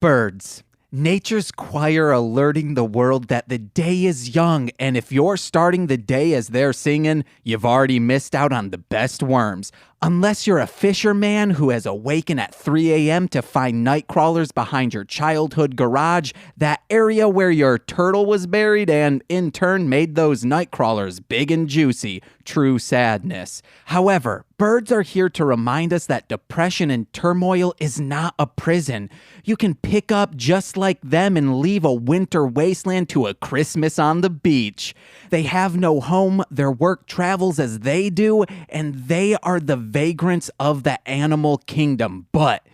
Birds. Nature's choir alerting the world that the day is young, and if you're starting the day as they're singing, you've already missed out on the best worms. Unless you're a fisherman who has awakened at 3 a.m. to find night crawlers behind your childhood garage, that area where your turtle was buried and, in turn, made those night crawlers big and juicy. True sadness. However, birds are here to remind us that depression and turmoil is not a prison. You can pick up just like them and leave a winter wasteland to a Christmas on the beach. They have no home, their work travels as they do, and they are the vagrants of the animal kingdom. But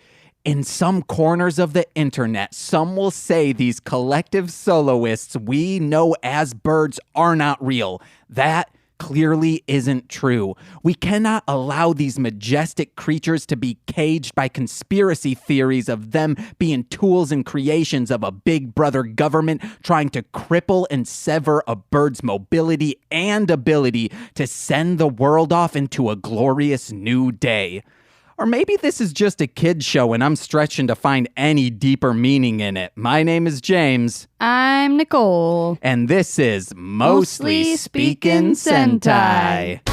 in some corners of the internet, some will say these collective soloists we know as birds are not real. That clearly isn't true. We cannot allow these majestic creatures to be caged by conspiracy theories of them being tools and creations of a big brother government trying to cripple and sever a bird's mobility and ability to send the world off into a glorious new day. Or maybe this is just a kid's show and I'm stretching to find any deeper meaning in it. My name is James. I'm Nicole. And this is Mostly Speakin' Sentai.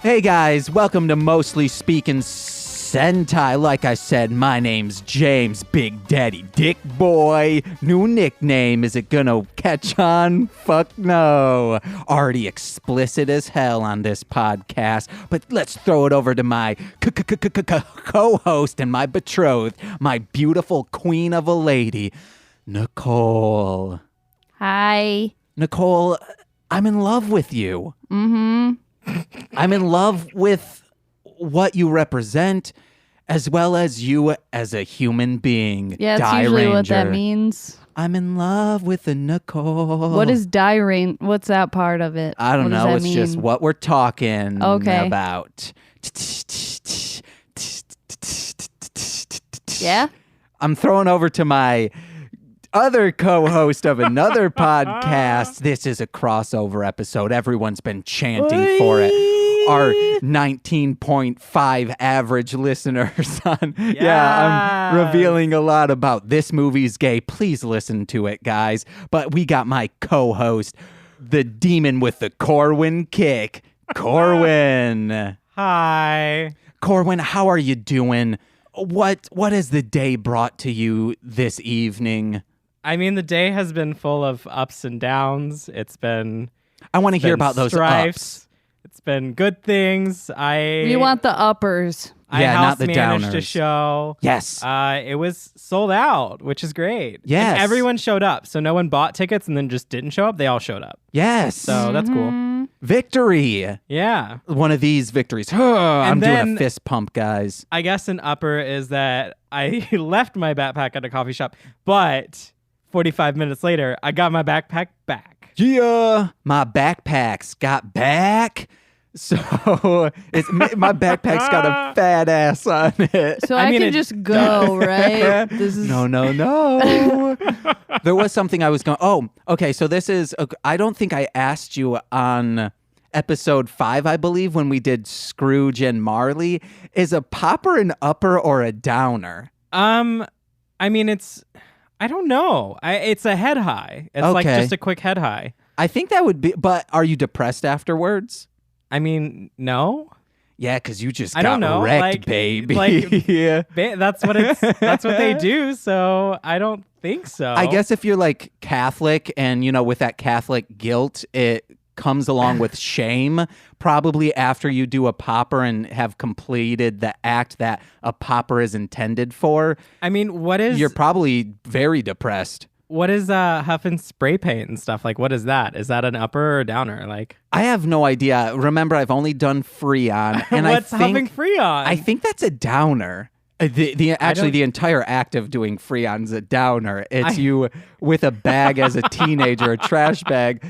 Hey guys, welcome to Mostly Speakin' Sentai. Like I said, my name's James, Big Daddy Dick Boy. New nickname. Is it gonna catch on? Fuck no. Already explicit as hell on this podcast. But let's throw it over to my co-host and my betrothed, my beautiful queen of a lady, Nicole. Hi. Nicole, I'm in love with you. Mm-hmm. I'm in love with what you represent, as well as you as a human being. Yeah, that's Die usually Ranger. what that means. I'm in love with a Nicole. What is Die Ranger? What's that part of it? I don't What does know. that It's mean? just what we're talking about. Yeah? I'm throwing over to my other co-host of another podcast. This is a crossover episode. Everyone's been chanting for it. Our 19.5 average listeners on. Yeah, I'm revealing a lot about this movie's gay. Please listen to it, guys. But we got my co-host, the demon with the Corwyn Kick, Corwyn. Hi. Corwyn, how are you doing? What has the day brought to you this evening? I mean, the day has been full of ups and downs. I want to hear about those strifes. ups. It's been good things. We want the uppers. I not the managed a downers. show. Yes. It was sold out, which is great. Yes. And everyone showed up. So no one bought tickets and then just didn't show up. They all showed up. Yes. So that's cool. Victory. Yeah. One of these victories. I'm doing a fist pump, guys. I guess an upper is that I left my backpack at a coffee shop, but 45 minutes later, I got my backpack back. Yeah. My backpack's got back. So my backpack's got a fat ass on it. So I can just go, right? This is No. There was something I was going... Oh, okay. So this is... I don't think I asked you on episode 5, I believe, when we did Scrooge and Marley. Is a popper an upper or a downer? I mean, I don't know. It's a head high. It's like just a quick head high. I think that would be... But are you depressed afterwards? I mean, no. Yeah, because you just I don't know. wrecked, baby. Yeah. That's what they do. So I don't think so. I guess if you're like Catholic and, with that Catholic guilt, it comes along with shame, probably after you do a popper and have completed the act that a popper is intended for. I mean, You're probably very depressed. What is huff and spray paint and stuff? Like, what is that? Is that an upper or a downer? Like, I have no idea. Remember, I've only done Freon. And what's huffing Freon? I think that's a downer. The entire act of doing Freon's a downer. It's you with a bag as a teenager, a trash bag,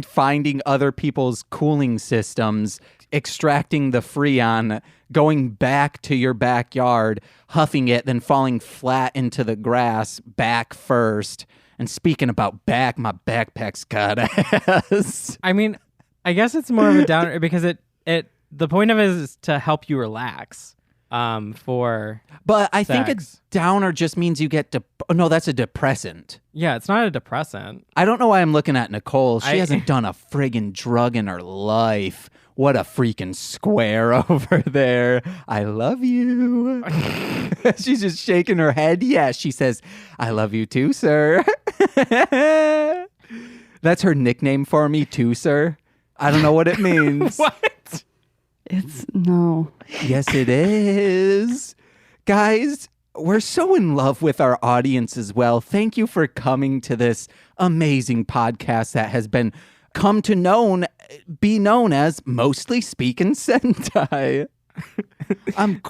finding other people's cooling systems, extracting the Freon, going back to your backyard, huffing it, then falling flat into the grass, back first. And speaking about back, my backpack's got ass. I mean, I guess it's more of a downer because The point of it is to help you relax. For But I think a sex. downer just means you get no, that's a depressant. Yeah, it's not a depressant. I don't know why I'm looking at Nicole. She I- hasn't done a friggin' drug in her life. What a freaking square over there. I love you. She's just shaking her head. Yeah, she says, I love you too, sir. That's her nickname for me too, sir. I don't know what it means. What? It's no. Yes, it is. Guys, we're so in love with our audience as well. Thank you for coming to this amazing podcast that has come to be known as Mostly Speaking Sentai. I'm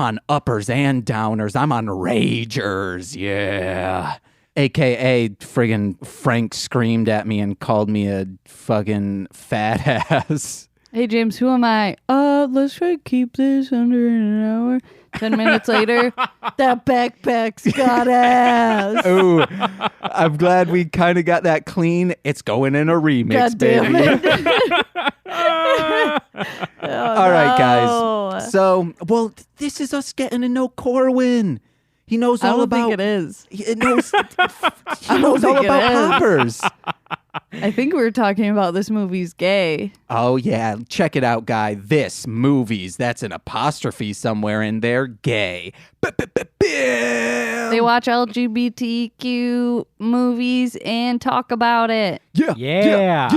on uppers and downers. I'm on ragers. Yeah. AKA friggin' Frank screamed at me and called me a fucking fat ass. Hey, James, who am I? Let's try to keep this under an hour. 10 minutes later, that backpack's got ass. Ooh, I'm glad we kind of got that clean. It's going in a remix, God damn baby. All right, no. guys. So, this is us getting to know Corwyn. He knows I all don't about. think it is. He knows. He don't knows all think it about is. poppers. I think we were talking about this movie's gay. Oh yeah, check it out, guy. This movies. That's an apostrophe somewhere in there. Gay. They watch LGBTQ movies and talk about it. Yeah.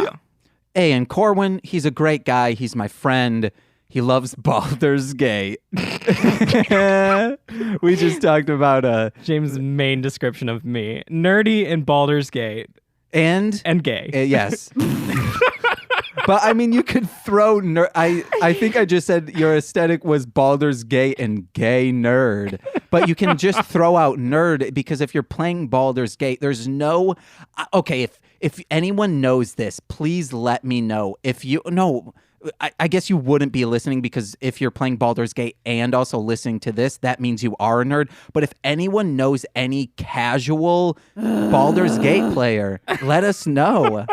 Hey, and Corwyn, he's a great guy. He's my friend. He loves Baldur's Gate. We just talked about James' main description of me: nerdy and Baldur's Gate and gay. Yes. But I mean, you could throw I think I just said your aesthetic was Baldur's Gate and gay nerd. But you can just throw out nerd because if you're playing Baldur's Gate, there's no okay, if anyone knows this, please let me know. I guess you wouldn't be listening because if you're playing Baldur's Gate and also listening to this, that means you are a nerd. But if anyone knows any casual Baldur's Gate player, let us know.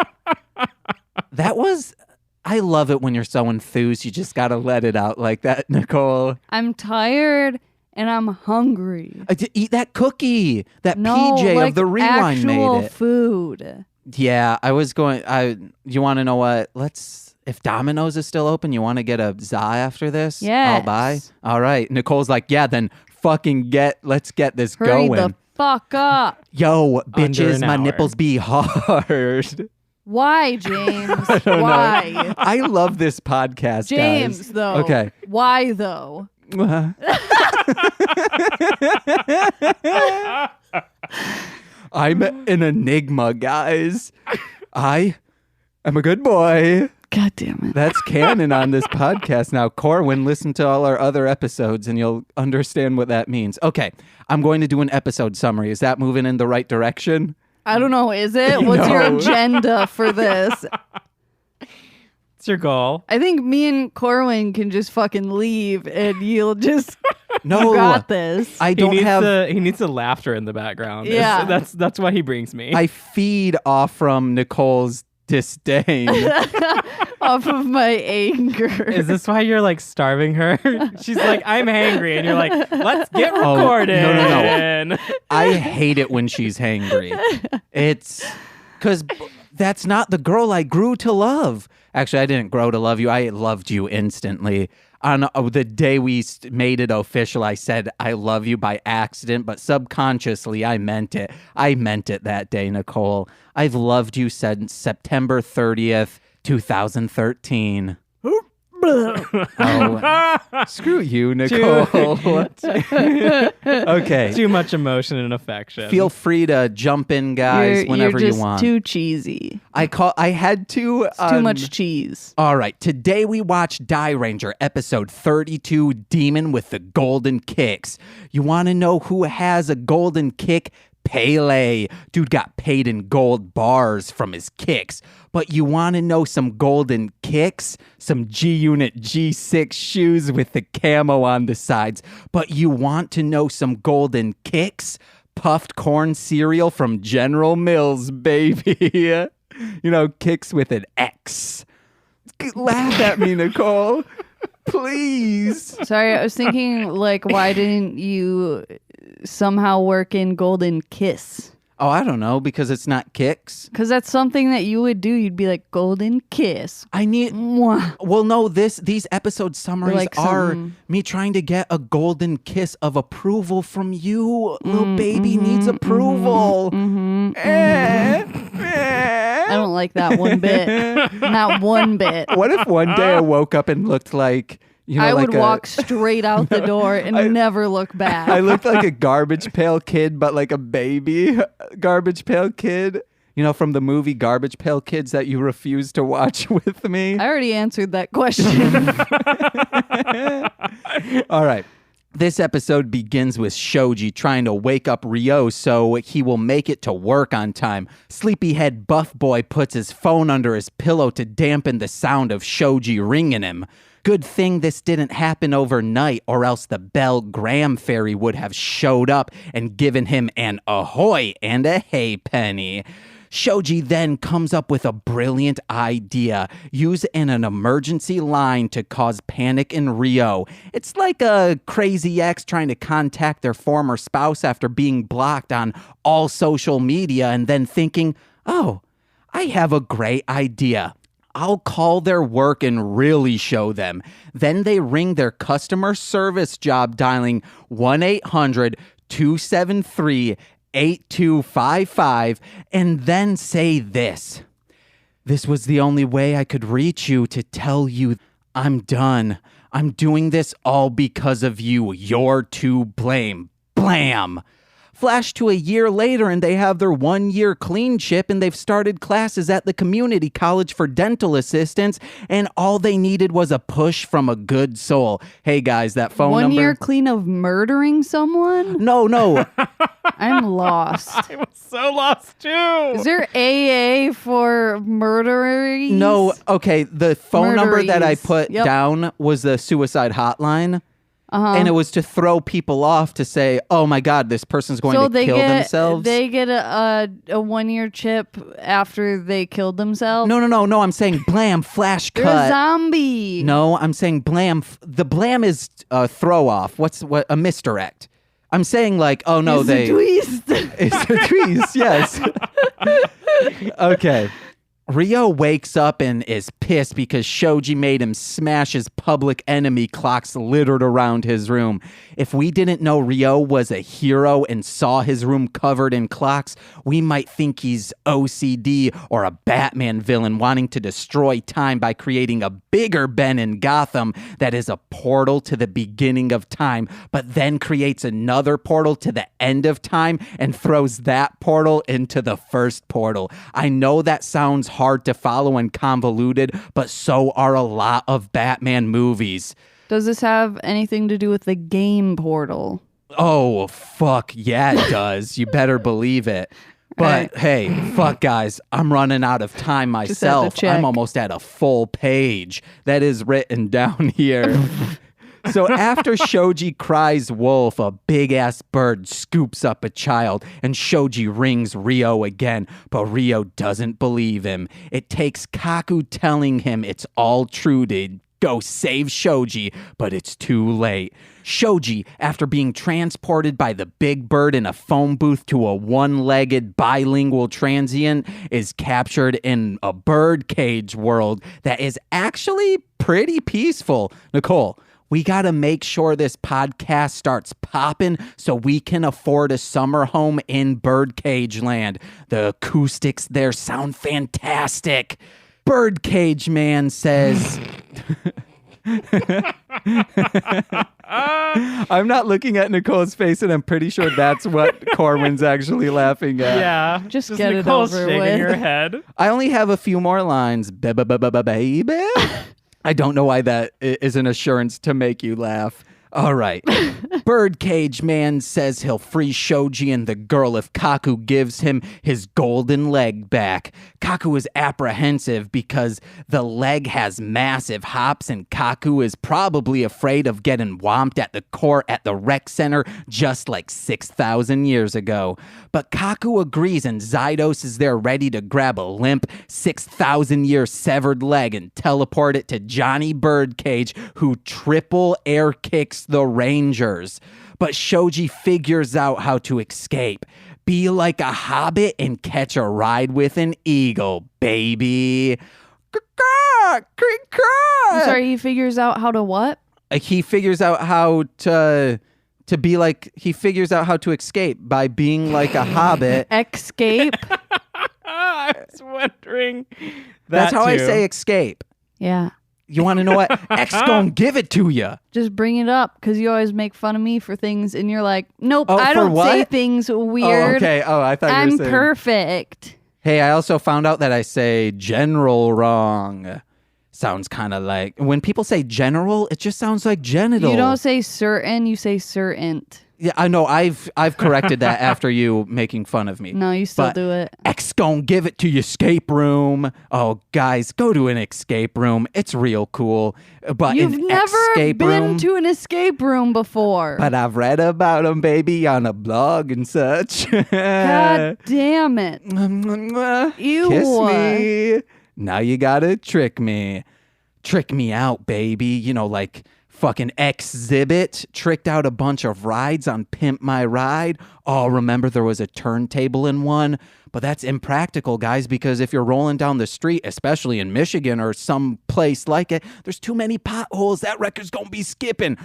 I love it when you're so enthused. You just got to let it out like that, Nicole. I'm tired and I'm hungry. Eat that cookie. That No, PJ like of the Rewind actual made it. food. Yeah, I was going. You want to know what? If Domino's is still open, you want to get a za after this? Yes. I'll buy. All right. Nicole's like, yeah, then fucking let's get this Hurry going. the fuck up. Yo, bitches, an my hour. nipples be hard. Why, James? I don't Why? know. I love this podcast, James, guys. though. Okay. Why, though? I'm an enigma, guys. I am a good boy. God damn it. That's canon on this podcast now. Corwyn, listen to all our other episodes and you'll understand what that means. Okay, I'm going to do an episode summary. Is that moving in the right direction? I don't know. Is it? What's your No. agenda for this? It's your goal. I think me and Corwyn can just fucking leave and you'll just No, you got this. I don't have. He needs the laughter in the background. Yeah. That's what he brings me. I feed off from Nicole's disdain. Off of my anger. Is this why you're like starving her? She's like, I'm hangry, and you're like, let's get Oh, recorded. no. I hate it when she's hangry. It's because that's not the girl I grew to love. Actually, I didn't grow to love you. I loved you instantly. On the day we made it official, I said, I love you by accident, but subconsciously, I meant it. I meant it that day, Nicole. I've loved you since September 30th, 2013. Oh, screw you, Nicole. Okay. Too much emotion and affection. Feel free to jump in, guys, whenever you're just you want. too cheesy. I had to. It's too much cheese. All right. Today we watched Die Ranger episode 32, Demon with the Golden Kicks. You want to know who has a golden kick? Pele. Dude got paid in gold bars from his kicks. But you want to know some golden kicks? Some G-Unit G6 shoes with the camo on the sides. But you want to know some golden kicks? Puffed corn cereal from General Mills, baby. You know, kicks with an X. Laugh at me, Nicole. Please. Sorry, I was thinking, like, why didn't you somehow work in Golden Kiss? Oh, I don't know, because it's not kicks. Because that's something that you would do. You'd be like, Golden Kiss. I need... Mwah. Well, no, these episode summaries Like are some- me trying to get a golden kiss of approval from you. Little baby needs approval. I don't like that one bit. Not one bit. What if one day I woke up and looked like... I like would walk straight out the door and never look back. I looked like a Garbage Pail Kid, but like a baby Garbage Pail Kid. From the movie Garbage Pail Kids that you refused to watch with me. I already answered that question. All right. This episode begins with Shoji trying to wake up Ryo so he will make it to work on time. Sleepyhead Buff Boy puts his phone under his pillow to dampen the sound of Shoji ringing him. Good thing this didn't happen overnight, or else the Bell Graham fairy would have showed up and given him an ahoy and a hey penny. Shoji then comes up with a brilliant idea. Use an emergency line to cause panic in Ryo. It's like a crazy ex trying to contact their former spouse after being blocked on all social media and then thinking, oh, I have a great idea. I'll call their work and really show them. Then they ring their customer service job dialing 1-800-273-8255 and then say this. This was the only way I could reach you to tell you I'm done. I'm doing this all because of you. You're to blame. Blam! Flash to a year later and they have their 1-year clean chip and they've started classes at the community college for dental assistants and all they needed was a push from a good soul. Hey guys, that phone number... 1 year clean of murdering someone? No. I'm lost. I was so lost too. Is there AA for murderers? No, okay, the phone number that I Murderies. put Yep. down was the suicide hotline. And it was to throw people off to say, oh my God, this person's going to kill themselves. They get a 1 year chip after they killed themselves? No, I'm saying blam, flash They're a cut. zombie. No, I'm saying blam. The blam is throw off. What a misdirect. I'm saying like, oh no, It's they... a twist. It's a twist, yes. Okay. Ryo wakes up and is pissed because Shoji made him smash his public enemy clocks littered around his room. If we didn't know Ryo was a hero and saw his room covered in clocks, we might think he's OCD or a Batman villain wanting to destroy time by creating a bigger Ben in Gotham that is a portal to the beginning of time, but then creates another portal to the end of time and throws that portal into the first portal. I know that sounds hard to follow and convoluted, but so are a lot of Batman movies. Does this have anything to do with the game Portal? Oh, fuck. Yeah, it does. You better believe it. But hey, fuck guys, I'm running out of time myself. check. I'm almost at a full page. That is written down here. So after Shoji cries wolf, a big-ass bird scoops up a child, and Shoji rings Ryo again, but Ryo doesn't believe him. It takes Kaku telling him it's all true to go save Shoji, but it's too late. Shoji, after being transported by the big bird in a phone booth to a one-legged bilingual transient, is captured in a bird cage world that is actually pretty peaceful. Nicole, we got to make sure this podcast starts popping so we can afford a summer home in Birdcage Land. The acoustics there sound fantastic. Birdcage Man says... I'm not looking at Nicole's face, and I'm pretty sure that's what Corwyn's actually laughing at. Yeah. Just get it Nicole over shaking with. her head. I only have a few more lines. Baby. I don't know why that is an assurance to make you laugh. All right. Birdcage Man says he'll free Shoji and the girl if Kaku gives him his golden leg back. Kaku is apprehensive because the leg has massive hops and Kaku is probably afraid of getting whomped at the court at the rec center just like 6,000 years ago. But Kaku agrees and Zydos is there ready to grab a limp 6,000-year severed leg and teleport it to Johnny Birdcage, who triple air kicks the Rangers. But Shoji figures out how to escape. Be like a hobbit and catch a ride with an eagle, baby. I'm sorry, he figures out how to what? He figures out how to be like, he figures out how to escape by being like a hobbit. Escape? I was wondering. That's how I too. say escape. Yeah. You want to know what? X gonna give it to you. Just bring it up because you always make fun of me for things and you're like, nope, Oh, I for don't what? say things weird. Oh, okay. Oh, I thought you were I'm saying. perfect. Hey, I also found out that I say general wrong. Sounds kind of like when people say general, it just sounds like genital. You don't say certain, you say certain. Yeah, I know. I've corrected that after you making fun of me. No, you still But do it. X gon' give it to you escape room. Oh, guys, go to an escape room. It's real cool. But You've an never escape been room, to an escape room before. but I've read about them, baby, on a blog and such. God damn it. Ew. Kiss me. Now you gotta trick me. Trick me out, baby. You know, like fucking Exhibit tricked out a bunch of rides on Pimp My Ride. Oh, remember there was a turntable in one? But that's impractical, guys, because if you're rolling down the street, especially in Michigan or some place like it, there's too many potholes. That record's gonna be skipping.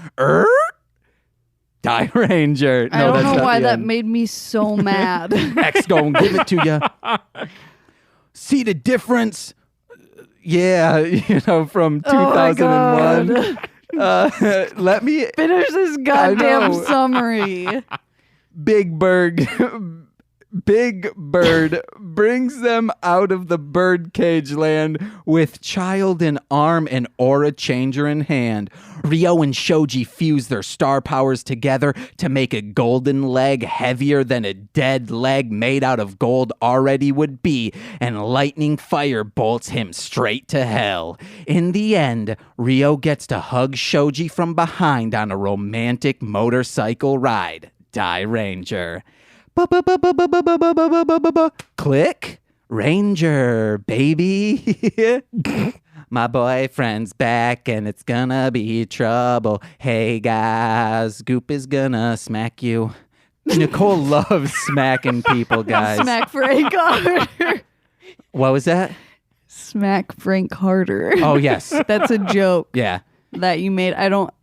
Die Ranger. I don't that's know not why the that end. made me so mad. X gonna give it to you. See the difference? Yeah, you know, from 2001. Let me Finish this goddamn summary. Big Bird brings them out of the birdcage land with child in arm and aura changer in hand. Ryo and Shoji fuse their star powers together to make a golden leg heavier than a dead leg made out of gold already would be, and lightning fire bolts him straight to hell. In the end, Ryo gets to hug Shoji from behind on a romantic motorcycle ride. Die Ranger. Click. Ranger, baby. My boyfriend's back and it's gonna be trouble. Hey guys, Goop is gonna smack you. Nicole loves smacking people, guys. Smack Frank harder. What was that? Smack Frank harder. Oh, yes. That's a joke Yeah. that you made. I don't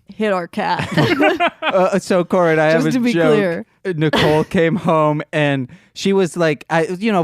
hit our cat. So, Corwyn, I have Just a to be joke. clear. Nicole came home and she was like,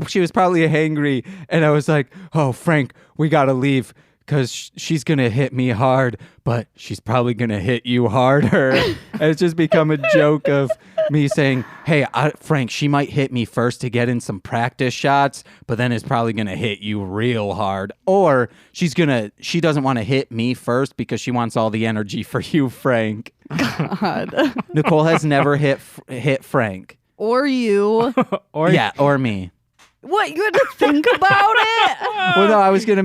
she was probably hangry. And I was like, oh, Frank, we got to leave because she's going to hit me hard, but she's probably going to hit you harder. And it's just become a joke of me saying, hey, Frank, she might hit me first to get in some practice shots, but then it's probably going to hit you real hard. Or she doesn't want to hit me first because she wants all the energy for you, Frank. God. Nicole has never hit Frank. Or you. Or me. What? You had to think about it? Well, no, I was gonna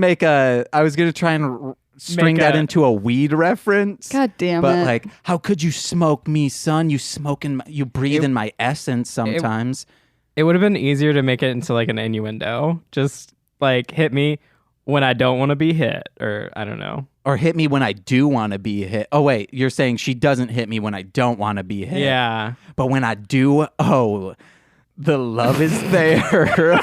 try and string that into a weed reference. God damn but it. But like, how could you smoke me, son? You breathe in my essence sometimes. It would have been easier to make it into like an innuendo. Just like hit me when I don't want to be hit, or I don't know. Or hit me when I do want to be hit. Oh, wait, you're saying she doesn't hit me when I don't want to be hit. Yeah. But when I do, the love is there.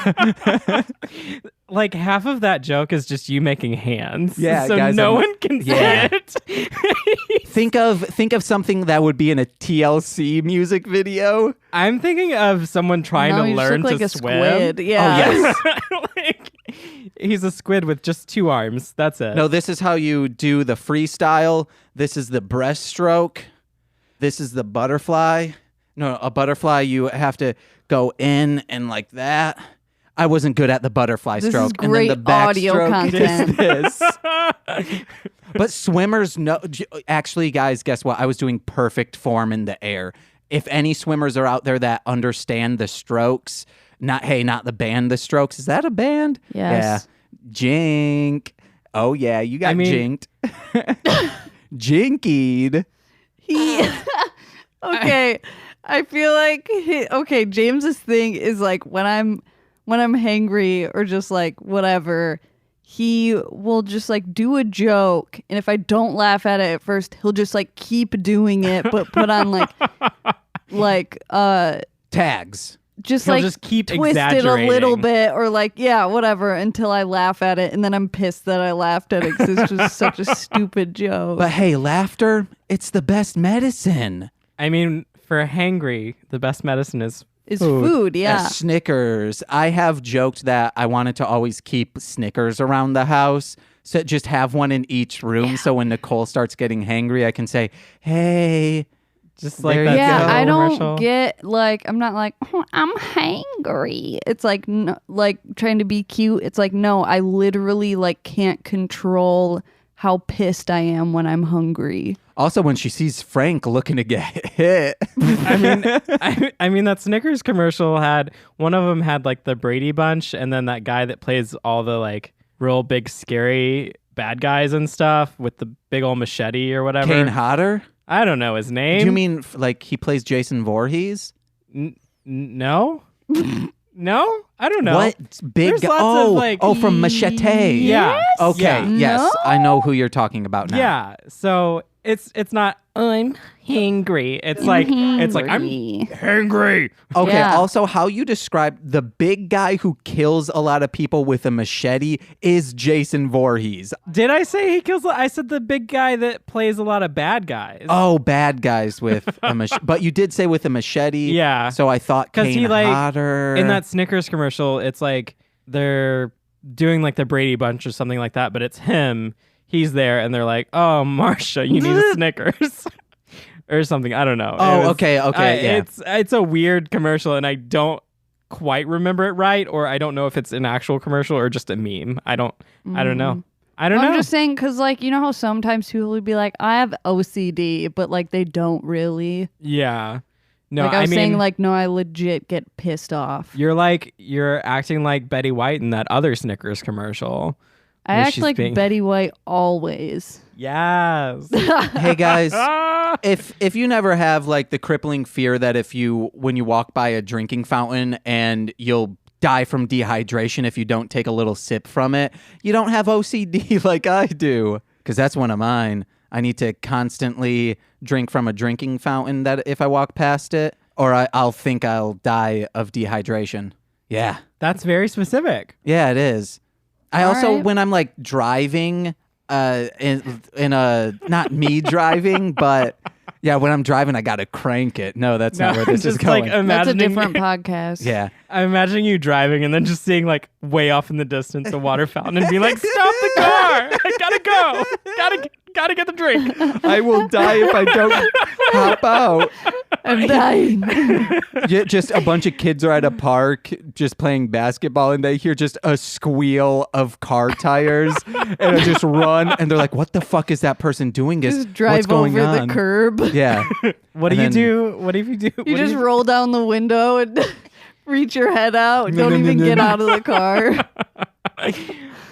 Like half of that joke is just you making hands. Yeah, so guys, no one can see it. Think of something that would be in a TLC music video. I'm thinking of someone trying to you just learn look like to a swim. squid. Yeah. Oh, yes. Like, he's a squid with just 2 arms. That's it. No, this is how you do the freestyle. This is the breaststroke. This is the butterfly. No, a butterfly, you have to go in and like that. I wasn't good at the butterfly This stroke. is great and then the audio backstroke content. is this. But swimmers know. Actually, guys, guess what? I was doing perfect form in the air. If any swimmers are out there that understand the strokes, not the band The Strokes. Is that a band? Yes. Yeah. Jink. Oh, yeah, you got jinked. Jinkied. Okay. I feel like James's thing is like when I'm hangry or just like whatever, he will just like do a joke, and if I don't laugh at it at first, he'll just like keep doing it but put on like tags. Just He'll like just keep twist it a exaggerating. little bit or like whatever until I laugh at it, and then I'm pissed that I laughed at it because it's just such a stupid joke. But hey, laughter, it's the best medicine. I mean, for hangry, the best medicine is food, yeah. Snickers. I have joked that I wanted to always keep Snickers around the house. So just have one in each room. So when Nicole starts getting hangry, I can say, hey. just like There that. you Yeah, go. I commercial. don't get like I'm not like I'm hangry. It's like no, like trying to be cute. It's like no, I literally like can't control how pissed I am when I'm hungry. Also, when she sees Frank looking to get hit. I mean that Snickers commercial had one of them had like the Brady Bunch, and then that guy that plays all the like real big scary bad guys and stuff with the big old machete or whatever. Kane Hodder? I don't know his name. Do you mean like he plays Jason Voorhees? No? No? I don't know. What big There's guy? lots of, like- From Machete. Yeah. Okay. Yeah. Yes, No? I know who you're talking about now. Yeah. So it's not I'm hangry. It's like I'm Hangry. hangry. Okay. Yeah. Also, how you describe the big guy who kills a lot of people with a machete is Jason Voorhees. Did I say he kills? I said the big guy that plays a lot of bad guys. Oh, bad guys with a machete. But you did say with a machete. Yeah. So I thought Because Kane he like Hodder. in that Snickers commercial, it's like they're doing like the Brady Bunch or something like that, but it's him. He's there, and they're like, "Oh, Marsha, you need a Snickers." Or something. I don't know. Oh, It was- okay, yeah. It's a weird commercial, and I don't quite remember it right, or I don't know if it's an actual commercial or just a meme. I don't know. I don't know. I'm just saying because like you know how sometimes people would be like I have OCD, but like they don't really. Yeah. No, Like I was mean, saying, like no, I legit get pissed off. you're acting like Betty White in that other Snickers commercial. I where act she's like being- Betty White always. Yes. Hey guys, if you never have like the crippling fear that when you walk by a drinking fountain and you'll die from dehydration if you don't take a little sip from it, you don't have OCD like I do, because that's one of mine. I need to constantly drink from a drinking fountain that if I walk past it, or I'll think I'll die of dehydration. Yeah. That's very specific. Yeah, it is. I All also, right. when I'm like driving, in a not me driving, but yeah, when I'm driving, I gotta crank it. No, that's not where this is just going. like That's a imagining different podcast. Yeah, I'm imagining you driving and then just seeing like way off in the distance a water fountain and be like, "Stop the car! I gotta go! Gotta get the drink." I will die if I don't hop out. I'm dying. Yeah, just a bunch of kids are at a park just playing basketball, and they hear just a squeal of car tires, and they just run, and they're like, "What the fuck is that person doing? Just drive What's going over on?" the curb. Yeah. What do And you then- do? What if you do? You just roll down the window and reach your head out. Don't even get out of the car.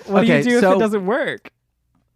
What do you Okay, do if so- it doesn't work?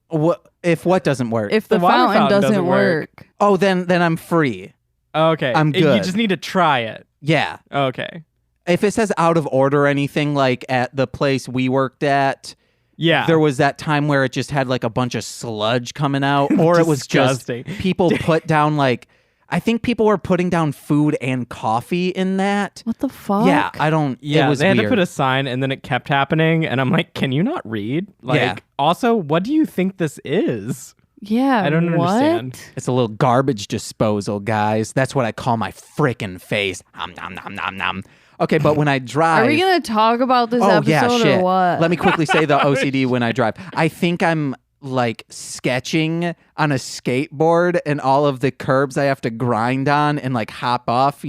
What doesn't work? If the, The water fountain fountain doesn't doesn't work. work. Oh, then I'm free. Okay, I'm You good. just need to try it. Yeah. Okay. If it says out of order or anything, like at the place we worked at, Yeah. there was that time where it just had like a bunch of sludge coming out, or it was just Disgusting. people put down like, I think people were putting down food and coffee in that. What the fuck? Yeah, I don't. Yeah, it was they had weird. to put a sign, and then it kept happening, and I'm like, "Can you not read?" Like, Yeah. also, what do you think this is? Yeah. I don't what? understand. It's a little garbage disposal, guys. That's what I call my frickin' face. Nom, nom, nom, nom, nom. Okay, but when I drive, Are we going to talk about this oh episode yeah, shit. or what? Let me quickly say the OCD when I drive. I think I'm like sketching on a skateboard, and all of the curbs I have to grind on and like hop off,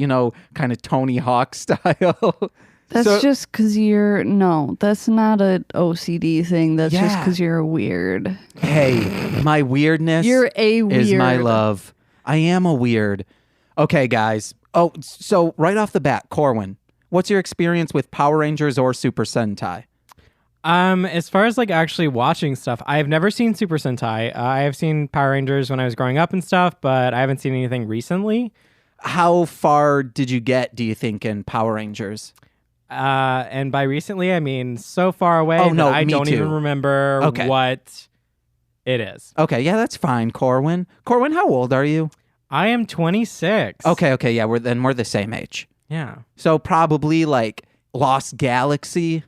kind of Tony Hawk style. That's just because that's not an OCD thing. That's just Yeah. because you're weird. Hey, my weirdness You're a weird. is my love. I am a weird. Okay, guys. Oh, so right off the bat, Corwyn, what's your experience with Power Rangers or Super Sentai? As far as like actually watching stuff, I've never seen Super Sentai. I have seen Power Rangers when I was growing up and stuff, but I haven't seen anything recently. How far did you get, do you think, in Power Rangers? And by recently, I mean so far away Oh, that no, I me don't too. even remember what it is. Okay, yeah, that's fine, Corwyn. Corwyn, how old are you? I am 26. Okay, yeah, we're the same age. Yeah. So probably like Lost Galaxy.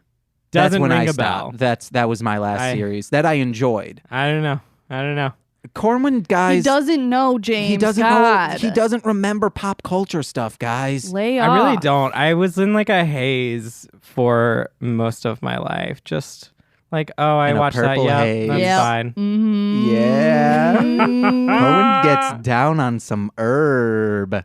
That's Doesn't when ring I a stopped. bell. That was my last series that I enjoyed. I don't know. Corwyn, guys, He doesn't know, James. he doesn't God. know. He doesn't remember pop culture stuff, guys. Lay off. I really don't. I was in like a haze for most of my life. Just like, oh, I In a watched that. purple Yeah, haze. that's Yep. fine. Mm-hmm. Yeah. Corwyn gets down on some herb.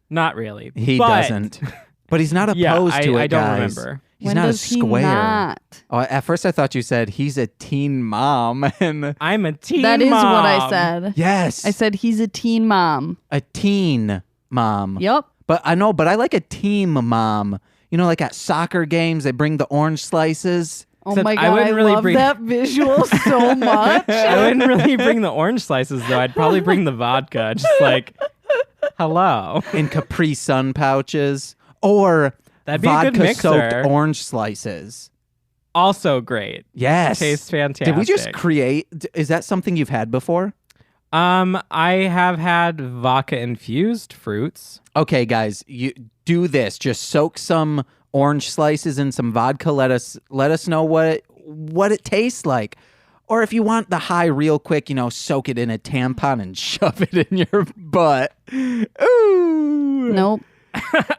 Not really. He but doesn't. But he's not opposed to it, I don't guys. remember. He's When not does a square. He not? Oh, at first I thought you said he's a teen mom. And I'm a teen That is mom. what I said. yes, I said he's a teen mom. a teen mom. Yep. But I like a team mom. You know, like at soccer games, they bring the orange slices. Oh Except my I god, I, wouldn't really love bring- that visual so much. I wouldn't really bring the orange slices, though. I'd probably bring the vodka. Just like, hello. In Capri Sun pouches or That'd be a good vodka-soaked mixer. orange slices. Also great. Yes. Tastes fantastic. Did we just create? Is that something you've had before? I have had vodka-infused fruits. Okay, guys, you do this. Just soak some orange slices in some vodka. Let us know what it tastes like. Or if you want the high real quick, soak it in a tampon and shove it in your butt. Ooh. Nope.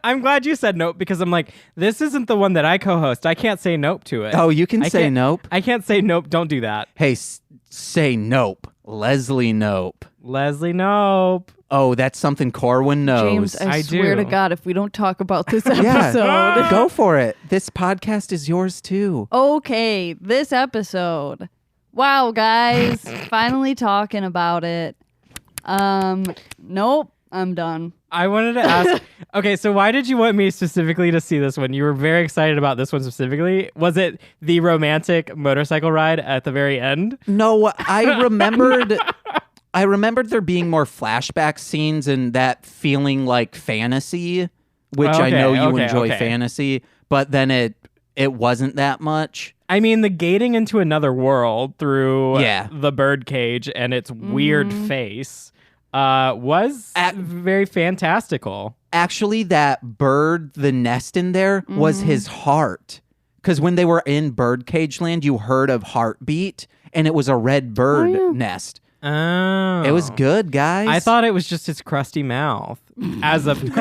I'm glad you said nope because I'm like, this isn't the one that I co-host. I can't say nope to it. Oh, you can I say can't- nope. I can't say nope. Don't do that. Hey, say nope. Leslie nope. Leslie, nope. Oh, that's something Corwyn knows. James, I I swear do. to God, if we don't talk about this Yeah. episode. Go for it. This podcast is yours too. Okay, this episode. Wow, guys. Finally talking about it. Nope, I'm done. I wanted to ask, okay, so why did you want me specifically to see this one? You were very excited about this one specifically. Was it the romantic motorcycle ride at the very end? No, I remembered there being more flashback scenes and that feeling like fantasy, which I know you enjoy fantasy, but then it wasn't that much. I mean, the gating into another world through Yeah. the bird cage and its weird face was very fantastical. Actually, that bird, the nest in there, was his heart. Because when they were in Birdcage Land, you heard of heartbeat, and it was a red bird nest. Oh. It was good, guys. I thought it was just his crusty mouth as a Gross.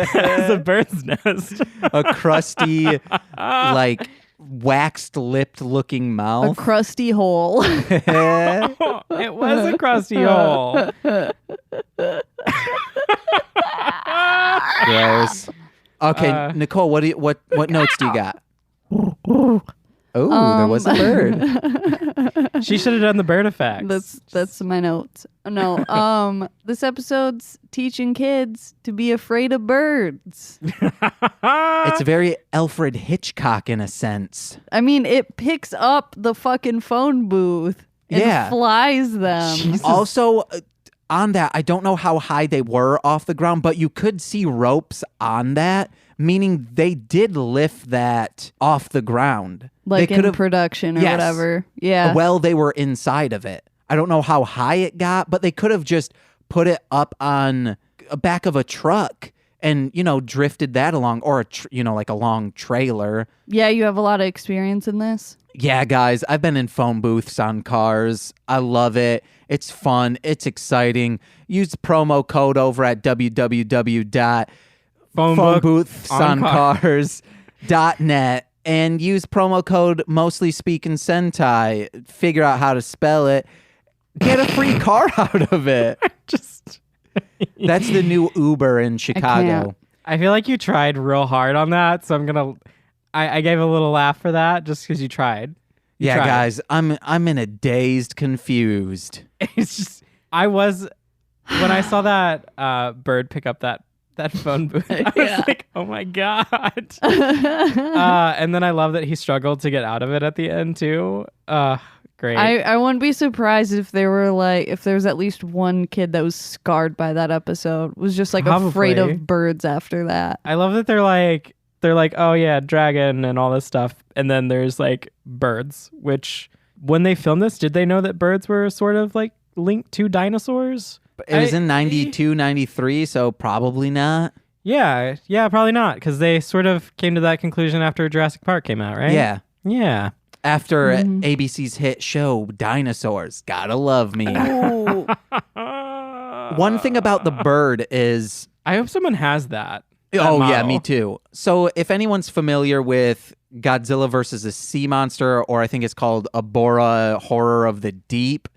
as a bird's nest. a crusty, like waxed-lipped looking A mouth. crusty hole. It was a crusty hole. Gross. Okay, Nicole, what notes do you got? Oh, there was a bird. She should have done the bird effect. That's my notes. No. This episode's teaching kids to be afraid of birds. It's very Alfred Hitchcock in a sense. I mean, it picks up the fucking phone booth and flies them. Jesus. Also, on that, I don't know how high they were off the ground, but you could see ropes on that, meaning they did lift that off the ground. Like they in could've- production or Yes. whatever. Yeah. Well, they were inside of it. I don't know how high it got, but they could have just put it up on a back of a truck and, drifted that along, or like a long trailer. Yeah, you have a lot of experience in this. Yeah, guys, I've been in phone booths on cars. I love it. It's fun. It's exciting. Use promo code over at www.phoneboothsoncars.net and use promo code Mostly Speaking Sentai. Figure out how to spell it. Get a free car out of it. Just That's the new Uber in Chicago. I feel like you tried real hard on that, so I gave a little laugh for that just because you tried. You tried. Guys, I'm in a dazed, confused. It's just when I saw that bird pick up that phone booth, I was like, oh my God. And then I love that he struggled to get out of it at the end too. Great. I wouldn't be surprised if there was at least one kid that was scarred by that episode, was just like afraid Probably. of birds after that. I love that they're like, oh yeah, dragon and all this stuff. And then there's like birds, which when they filmed this, did they know that birds were sort of like linked to dinosaurs? It was in 92, 93, so probably not. Yeah, probably not, because they sort of came to that conclusion after Jurassic Park came out, right? Yeah. After ABC's hit show, Dinosaurs. Gotta love me. Ooh. One thing about the bird is... I hope someone has that. Oh, yeah, model. me too. So if anyone's familiar with Godzilla versus a sea monster, or I think it's called Abora Horror of the Deep,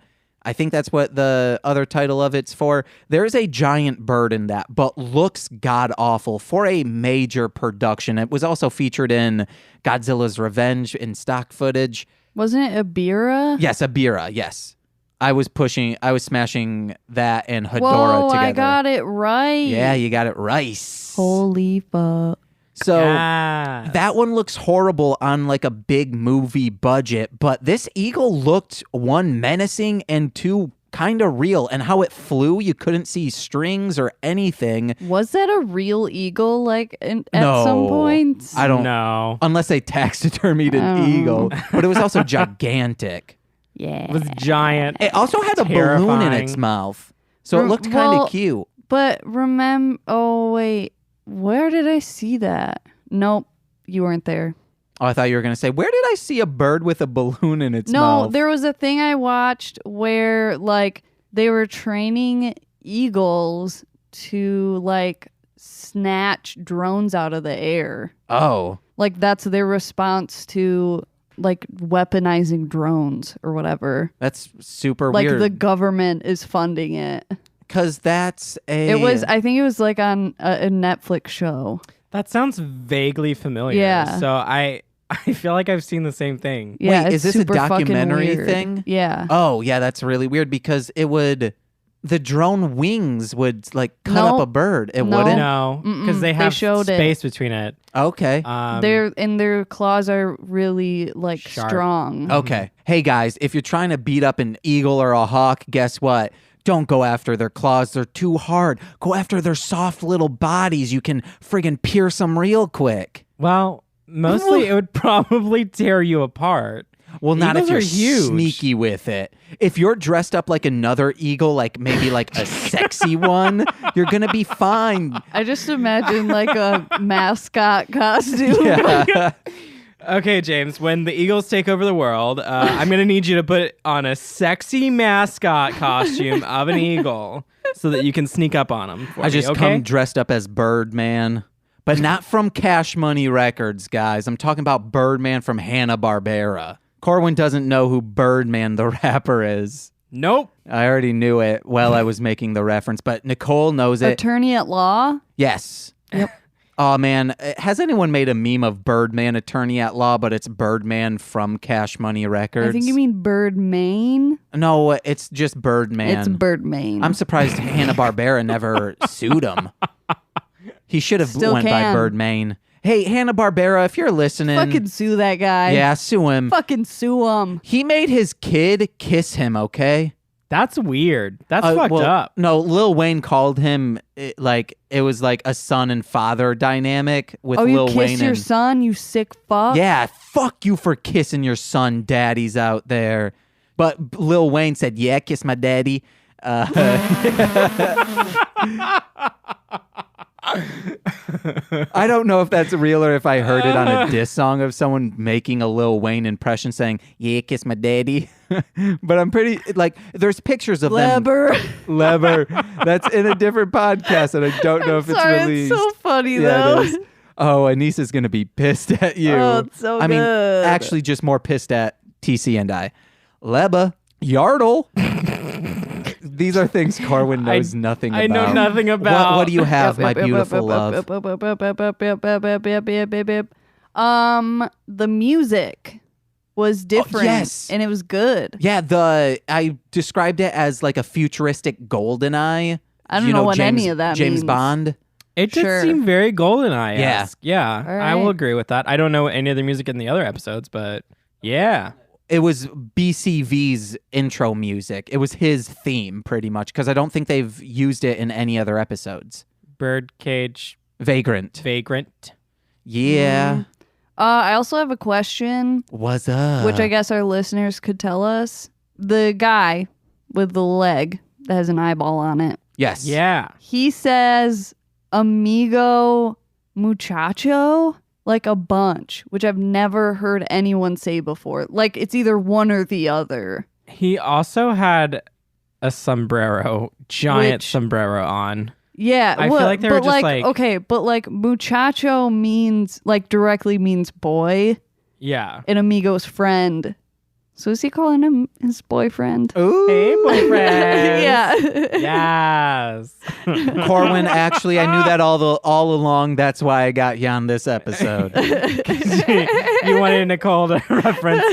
I think that's what the other title of it's for. There is a giant bird in that, but looks god-awful for a major production. It was also featured in Godzilla's Revenge in stock footage. Wasn't it Abira? Yes, Abira, yes. I was smashing that and Hedorah Whoa, together. I got it right. Yeah, you got it right. Holy fuck. So Yes. that one looks horrible on like a big movie budget, but this eagle looked, one, menacing, and two, kind of real. And how it flew, you couldn't see strings or anything. Was that a real eagle, like, at No, some point? I don't know. Unless they taxidermied an Oh. eagle. But it was also gigantic. Yeah. It was giant. It also had a balloon in its Terrifying. mouth. So it looked kind of cute. But oh, wait. Where did I see that? Nope. You weren't there. Oh, I thought you were going to say, where did I see a bird with a balloon in its No, mouth? there was a thing I watched where, like, they were training eagles to, like, snatch drones out of the air. Oh. Like, that's their response to, like, weaponizing drones or whatever. That's super Like, weird. the government is funding it. Because that's I think it was, like, on a Netflix show. That sounds vaguely familiar. Yeah. So I feel like I've seen the same thing. Yeah, Wait, it's is this a super fucking documentary weird. thing? Yeah. Oh, yeah, that's really weird because the drone wings would like cut up No. a bird. It No. wouldn't? No, because they They have showed it. space between it. Okay. Their claws are really like Sharp. strong. Okay. Hey, guys, if you're trying to beat up an eagle or a hawk, guess what? Don't go after their claws. They're too hard. Go after their soft little bodies. You can friggin' pierce them real quick. Well, mostly it would probably tear you apart. Well, not if Eagles you're are huge. sneaky with it. If you're dressed up like another eagle, like maybe like a sexy one, you're going to be fine. I just imagine like a mascot costume. Yeah. Okay, James, when the Eagles take over the world, I'm going to need you to put on a sexy mascot costume of an eagle so that you can sneak up on them. I just come dressed up as Birdman, but not from Cash Money Records, guys. I'm talking about Birdman from Hanna-Barbera. Corwyn doesn't know who Birdman the rapper is. Nope. I already knew it while I was making the reference, but Nicole knows it. Attorney at law. Yes. Yep. Oh, man. Has anyone made a meme of Birdman, Attorney at Law, but it's Birdman from Cash Money Records? I think you mean Birdman. No, it's just Birdman. It's Birdman. I'm surprised Hanna-Barbera never sued him. He should have Still went by can. Birdman. Hey, Hanna-Barbera, if you're listening. Fucking sue that guy. Yeah, sue him. Fucking sue him. He made his kid kiss him, okay? That's weird. That's fucked well, up. No, Lil Wayne called him, it was like a son and father dynamic with Oh, you Lil kissed Wayne. your and, son, you sick fuck? Yeah, fuck you for kissing your son, daddies out there. But Lil Wayne said, yeah, kiss my daddy. I don't know if that's real or if I heard it on a diss song of someone making a Lil Wayne impression saying, yeah, kiss my daddy. But I'm pretty, there's pictures of Leber. them. Leber. That's in a different podcast, and I don't know if it's Sorry, released. it's so funny Yeah, though. it is. Oh, Anissa's going to be pissed at you. Oh, it's so I mean, good. actually just more pissed at TC and I. Leba. Yardle. These are things Corwyn knows nothing about. I know nothing about. What do you have, my beautiful love? The music was different. Yes. And it was good. Yeah, I described it as like a futuristic GoldenEye. I don't know what any of that James means. Bond. It did Sure. seem very GoldenEye-esque. Yeah. All I will right. agree with that. I don't know any of the music in the other episodes, but yeah. It was BCV's intro music. It was his theme, pretty much, because I don't think they've used it in any other episodes. Birdcage Vagrant. Yeah. I also have a question, What's up? which I guess our listeners could tell us. The guy with the leg that has an eyeball on it. Yes. Yeah. He says amigo muchacho like a bunch, which I've never heard anyone say before. Like it's either one or the other. He also had a giant Which- sombrero on. Yeah, I feel like they were but just like- okay, but like muchacho means like directly means boy, Yeah. and amigo's friend. So is he calling him his boyfriend? Ooh. Hey, boyfriend. Yeah. Yes. Corwyn, actually, I knew that all along. That's why I got you on this episode. You wanted Nicole to reference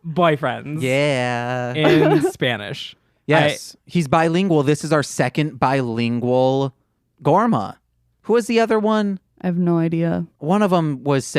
boyfriends. Yeah. In Spanish. Yes. He's bilingual. This is our second bilingual Gorma. Who was the other one? I have no idea. One of them was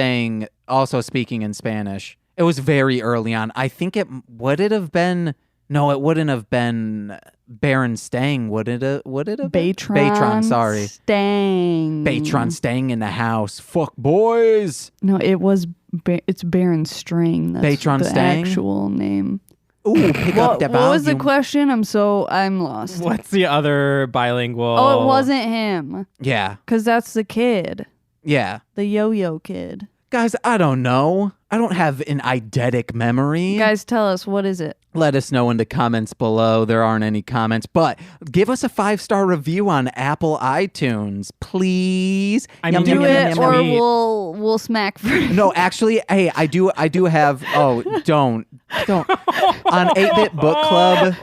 also speaking in Spanish. It was very early on. I think would it have been? No, it wouldn't have been Baron Stang. Would it have been? Batron, sorry. Stang. Batron Stang in the house. Fuck boys. No, it was. It's Baron Strang. That's Batron the Stang? actual name. Ooh, pick up the What was the volume. question? I'm lost. What's the other bilingual? Oh, it wasn't him. Yeah. Because that's the kid. Yeah. The yo-yo kid. Guys, I don't know. I don't have an eidetic memory. Guys, tell us, what is it? Let us know in the comments below. There aren't any comments, but give us a 5-star review on Apple iTunes, please. I mean, Do it, or yum. we'll smack for No, actually, hey, I do have. Oh, don't. On 8-Bit Book Club,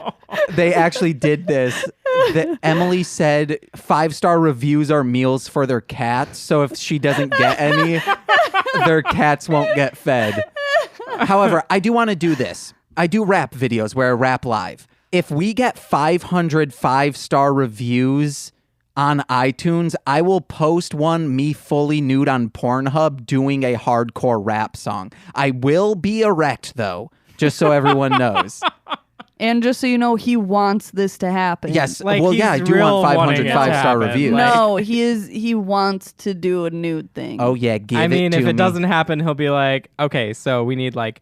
they actually did this. Emily said 5-star reviews are meals for their cats. So if she doesn't get any, their cats won't get fed. However, I do want to do this. I do rap videos where I rap live. If we get 500 5-star reviews on iTunes, I will post one me fully nude on Pornhub doing a hardcore rap song. I will be erect though, just so everyone knows. And just so you know, he wants this to happen. Yes, Like, well, yeah, I he's do real want wanting 500 it to 5-star happen. reviews. Like- No, he wants to do a nude thing. Oh yeah, give I mean, it to if it me. doesn't happen, he'll be like, okay, so we need like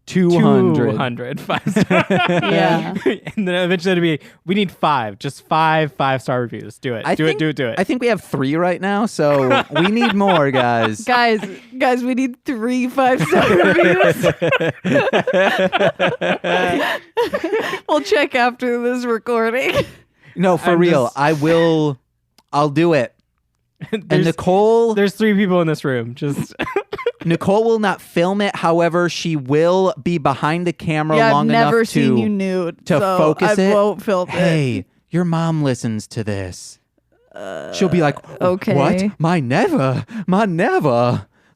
200. 5-star. Yeah. And then eventually it'll be, we need 5, just 5-star reviews. Do it. Do it. I think we have 3 right now, so we need more, guys. Guys, we need 3 5-star reviews. We'll check after this recording. No, for I'm real. just- I'll do it. And There's- Nicole There's 3 people in this room. Just Nicole will not film it. However, she will be behind the camera Yeah, I've long never enough seen you to nude, to so focus I it. won't film it. Hey, your mom listens to this. She'll be like, okay. What? My never.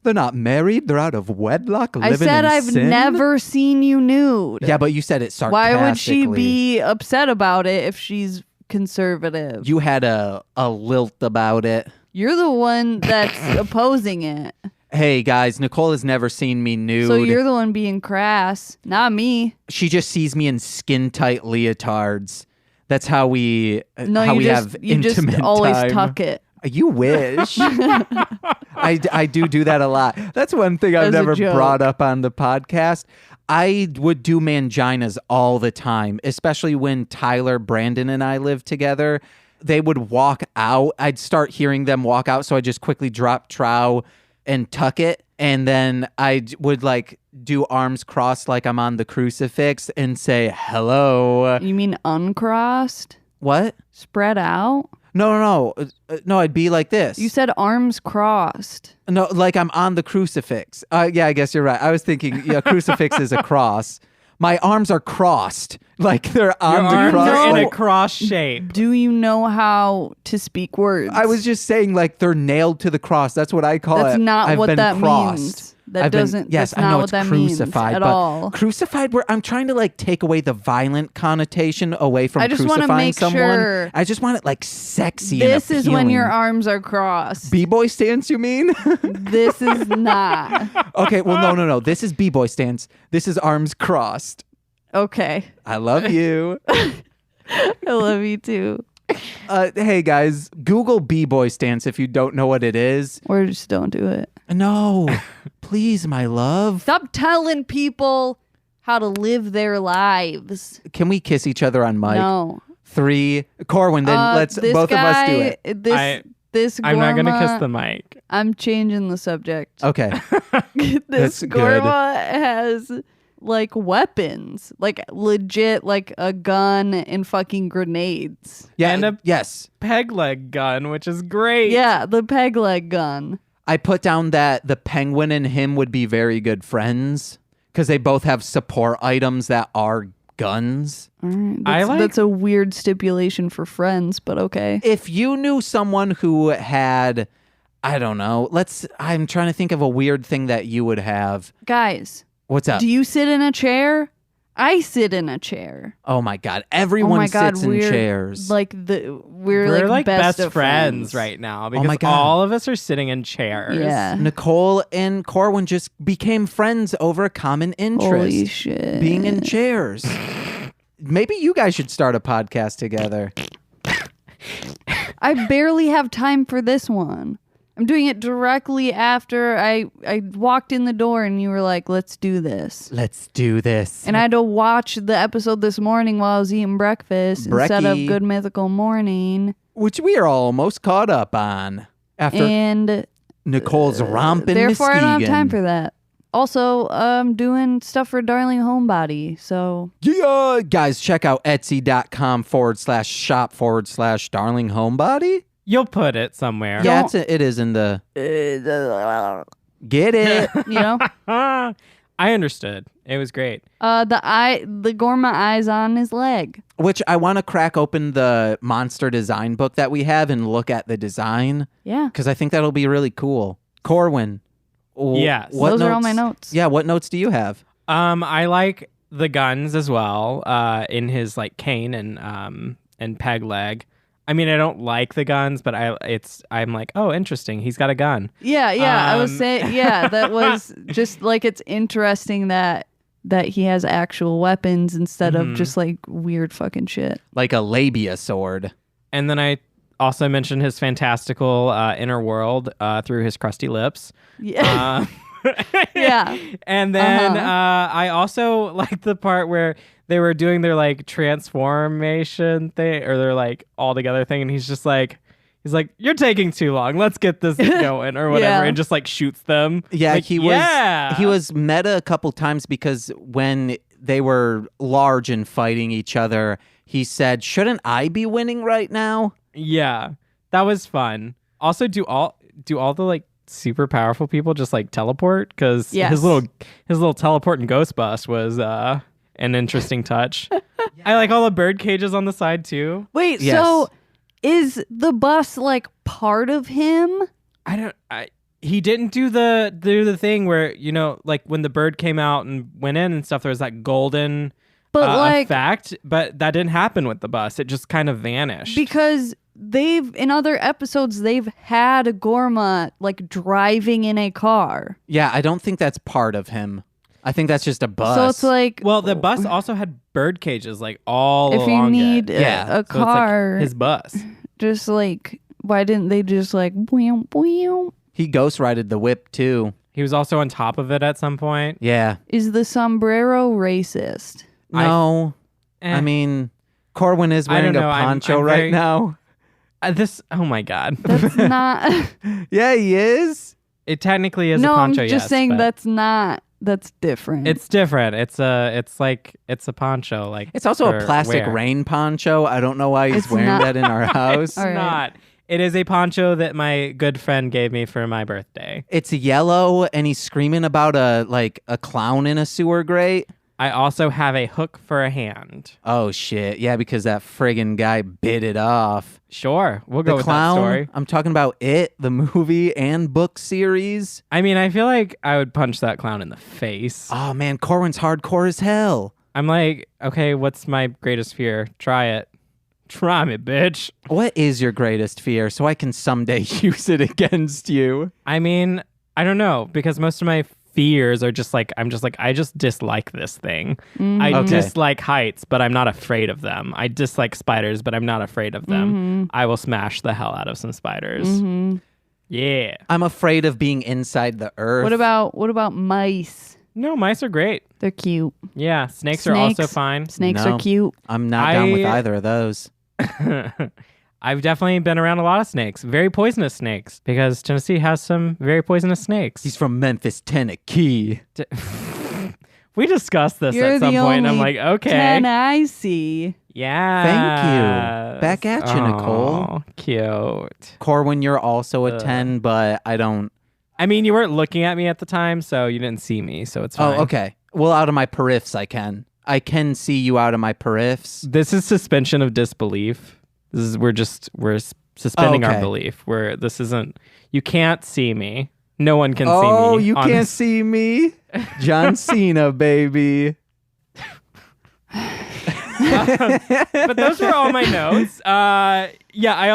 They're not married. They're out of wedlock. I Living said in I've sin. never seen you nude. Yeah, but you said it sarcastically. Why would she be upset about it if she's conservative? You had a lilt about it. You're the one that's opposing it. Hey guys, Nicole has never seen me nude. So you're the one being crass, not me. She just sees me in skin tight leotards. That's how we No, how you we just have you just intimate always time. tuck it. You wish. I do that a lot. That's one thing I've As a never joke. brought up on the podcast. I would do manginas all the time, especially when Tyler, Brandon, and I lived together. They would walk out. I'd start hearing them walk out, so I just quickly drop trow and tuck it. And then I would like do arms crossed like I'm on the crucifix and say, hello. You mean uncrossed? What? Spread out? No. No, I'd be like this. You said arms crossed. No, like I'm on the crucifix. Yeah, I guess you're right. I was thinking, yeah, crucifix is a cross. My arms are crossed. Like they're Your on the arms cross. are in like- a cross shape. Do you know how to speak words? I was just saying, like they're nailed to the cross. That's what I call it. That's not I've what been that crossed. means. That I've been- doesn't. yes, that's I not know what it's that crucified, means at but all. crucified. Where I'm trying to like take away the violent connotation away from I just wanna crucifying make someone. sure I just want it like sexy. This and is when your appealing. arms are crossed. B-boy stance. You mean? This is not. Okay. Well, no. This is B-boy stance. This is arms crossed. Okay. I love you. I love you too. Hey guys, Google B-boy stance if you don't know what it is. Or just don't do it. No, please, my love. Stop telling people how to live their lives. Can we kiss each other on mic? No. 3. Corwyn, then let's this both guy, of us do it. This I'm not gonna Gorma- kiss the mic. I'm changing the subject. Okay. This That's good. Gorma has like weapons, like legit, like a gun and fucking grenades. Yeah. And a- yes. Peg leg gun, which is great. Yeah, the peg leg gun. I put down that the penguin and him would be very good friends because they both have support items that are guns. All right, I like- that's a weird stipulation for friends, but okay. If you knew someone who had, I don't know, I'm trying to think of a weird thing that you would have. Guys, What's up? do you sit in a chair? I sit in a chair. Oh my God. Everyone Oh my God, sits in we're chairs. We're like best best of friends right now because my God. all of us are sitting in chairs. Yeah. Nicole and Corwyn just became friends over a common interest. Holy shit. Being in chairs. Maybe you guys should start a podcast together. I barely have time for this one. I'm doing it directly after I walked in the door and you were like, let's do this. Let's do this. And I had to watch the episode this morning while I was eating breakfast instead of Brekkie. Good Mythical Morning. Which we are almost caught up on after And Nicole's romping therefore I don't have time Muskegon. for that. Also, I'm doing stuff for Darling Homebody. So Yeah, guys, check out etsy.com/shop/darling homebody. You'll put it somewhere. Yeah, it is in the get it. you know, I understood. It was great. the Gorma eyes on his leg. Which I want to crack open the monster design book that we have and look at the design Yeah. because I think that'll be really cool. Corwyn. Yes. Those are all my notes. Yeah, what notes do you have? I like the guns as well. In his like cane and peg leg. I mean, I don't like the guns, but I'm like, oh, interesting. He's got a gun. Yeah, I was Um, saying, yeah, that was just like it's interesting that he has actual weapons instead of just like weird fucking shit. Like a labia sword. And then I also mentioned his fantastical inner world through his crusty lips. Yeah, yeah. And then I also like the part where they were doing their like transformation thing or their like all together thing, and he's like, "You're taking too long. Let's get this going," or whatever, Yeah. and just like shoots them. Yeah, Like, he was meta a couple times because when they were large and fighting each other, he said, "Shouldn't I be winning right now?" Yeah, that was fun. Also, do all the like super powerful people just like teleport? Because Yes. his little teleport and ghost bust was an interesting touch. I like all the bird cages on the side too. Wait, Yes. so is the bus like part of him? He didn't do the thing where, you know, like when the bird came out and went in and stuff, there was that golden But like effect, but that didn't happen with the bus. It just kind of vanished. because in other episodes they've had Gorma like driving in a car. Yeah, I don't think that's part of him. I think that's just a bus. So it's like Well, the bus also had bird cages like all if you along need it. Yeah. a So it's like car, his bus. just like why didn't they just like boom boom? He ghost rided the whip too. He was also on top of it at some point. Yeah. Is the sombrero racist? No. Eh. I mean, Corwyn is I wearing don't a know. poncho I'm right very- now. Oh my God. That's not. Yeah, he is. It technically is no, a poncho, I'm just yes, saying but that's not. That's different. it's different. It's a poncho. Like It's also a for plastic wear. rain poncho. I don't know why he's It's wearing not- that in our house. All right. Not. It is a poncho that my good friend gave me for my birthday. It's yellow and he's screaming about a clown in a sewer grate. I also have a hook for a hand. Oh, shit. Yeah, because that friggin' guy bit it off. Sure, we'll go The with clown, that story. I'm talking about It, the movie and book series. I mean, I feel like I would punch that clown in the face. Oh, man, Corwyn's hardcore as hell. I'm like, okay, what's my greatest fear? Try it. Try me, bitch. What is your greatest fear so I can someday use it against you? I mean, I don't know, because most of my fears are just like, I just dislike this thing. I Okay. dislike heights, but I'm not afraid of them. I dislike spiders, but I'm not afraid of them. I will smash the hell out of some spiders. Yeah. I'm afraid of being inside the earth. What about mice? No, mice are great. They're cute. Yeah, snakes are also fine. Snakes No. are cute. I'm not down with either of those. I've definitely been around a lot of snakes, very poisonous snakes, because Tennessee has some very poisonous snakes. He's from Memphis, Tennessee. We discussed this You're at some the point, and I'm only like, okay. 10 I see. Yeah. Thank you. Back at you, Nicole. Cute. Corwyn, you're also a 10, but I don't... I mean, you weren't looking at me at the time, so you didn't see me, so it's fine. Oh, okay. Well, out of my periffs, I can. I can see you out of my periffs. This is suspension of disbelief. We're suspending our Okay. belief. You can't see me. No one can see me. Oh, you on can't this- see me? John Cena, baby. But those were all my notes. Yeah,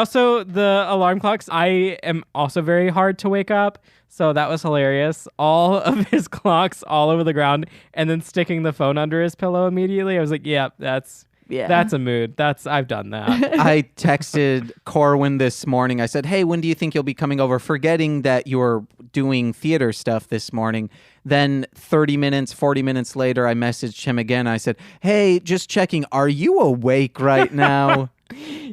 the alarm clocks, I am also very hard to wake up. So that was hilarious. All of his clocks all over the ground and then sticking the phone under his pillow immediately. I was like, yeah, that's a mood. I've done that. I texted Corwyn this morning. I said, hey, when do you think you'll be coming over? Forgetting that you were doing theater stuff this morning. Then 30 minutes, 40 minutes later, I messaged him again. I said, hey, just checking. Are you awake right now?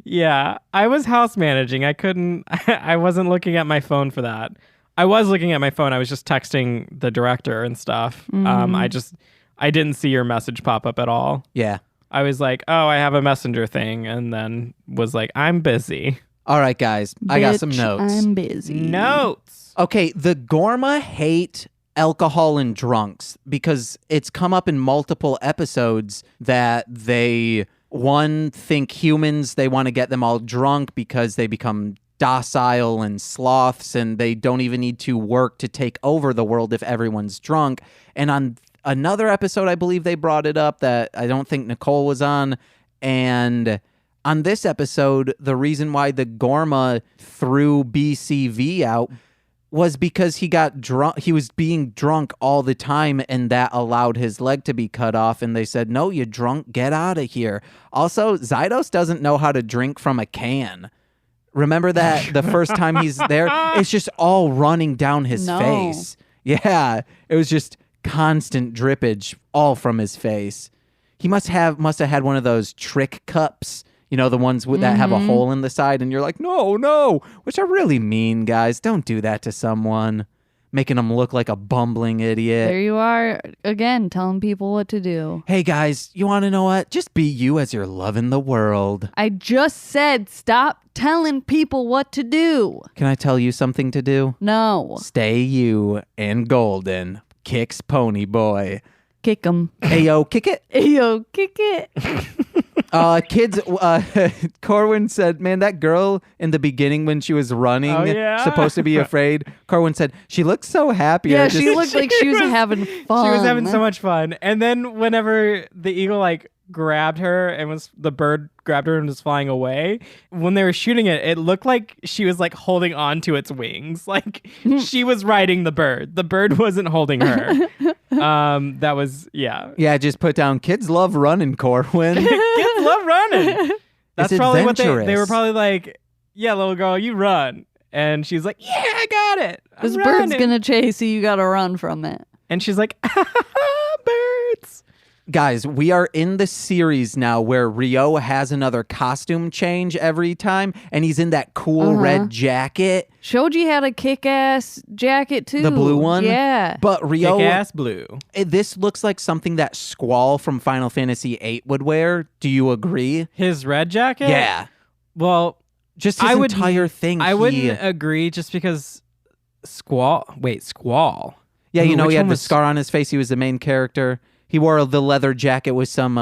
Yeah, I was house managing. I wasn't looking at my phone for that. I was looking at my phone. I was just texting the director and stuff. I didn't see your message pop up at all. Yeah. I was like, oh, I have a messenger thing. And then was like, I'm busy. All right, guys. I got some Bitch, notes. I'm busy. Notes. Okay, the Gorma hate alcohol and drunks because it's come up in multiple episodes that they, one, think humans, they want to get them all drunk because they become docile and sloths and they don't even need to work to take over the world if everyone's drunk. And on another episode, I believe they brought it up that I don't think Nicole was on. And on this episode, the reason why the Gorma threw BCV out was because he got drunk. He was being drunk all the time, and that allowed his leg to be cut off. And they said, no, you're drunk. Get out of here. Also, Zydos doesn't know how to drink from a can. Remember that the first time he's there? It's just all running down his face. Yeah, it was just constant drippage all from his face. He must have had one of those trick cups, you know, the ones that have a hole in the side, and you're like, no, which are really mean, guys. Don't do that to someone, making them look like a bumbling idiot. There you are again, telling people what to do. Hey, guys, you want to know what? Just be you as you're loving the world. I just said stop telling people what to do. Can I tell you something to do? No. Stay you and golden. Kicks pony boy. Kick 'em. Ayo, kick it. Ayo, kick it. Kids, Corwyn said, man, that girl in the beginning when she was running, Oh, yeah? supposed to be afraid, Corwyn said, she looks so happy. Yeah, I just- she looked like she was having fun. She was having so much fun. And then whenever the eagle grabbed her and the bird grabbed her and was flying away, when they were shooting it, it looked like she was holding on to its wings. She was riding the bird. The bird wasn't holding her. That was, yeah. Yeah, just put down, kids love running, Corwyn. Kids love running. That's It's probably what adventurous. they were probably like, yeah, little girl, you run. And she's like, yeah, I got it. I'm This bird's running." gonna chase you. You gotta run from it. And she's like, birds. Guys, we are in the series now where Rio has another costume change every time, and he's in that cool red jacket, Shoji had a kick-ass jacket too. the blue one. Yeah. But Rio, Kick-ass blue. this looks like something that Squall from Final Fantasy VIII would wear. Do you agree? His red jacket? Yeah. Well, Just his entire thing. I wouldn't agree just because Squall. Yeah, Who- you know, which he had one the was- scar on his face. He was the main character. He wore the leather jacket with some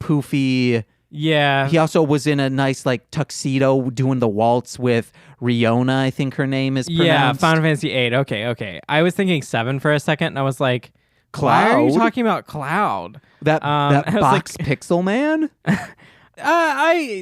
poofy. Yeah. He also was in a nice like tuxedo doing the waltz with Riona, I think her name is pronounced. Yeah, Final Fantasy 8. Okay. I was thinking 7 for a second, and I was like, why are you Cloud? talking about Cloud? That I was box pixel man?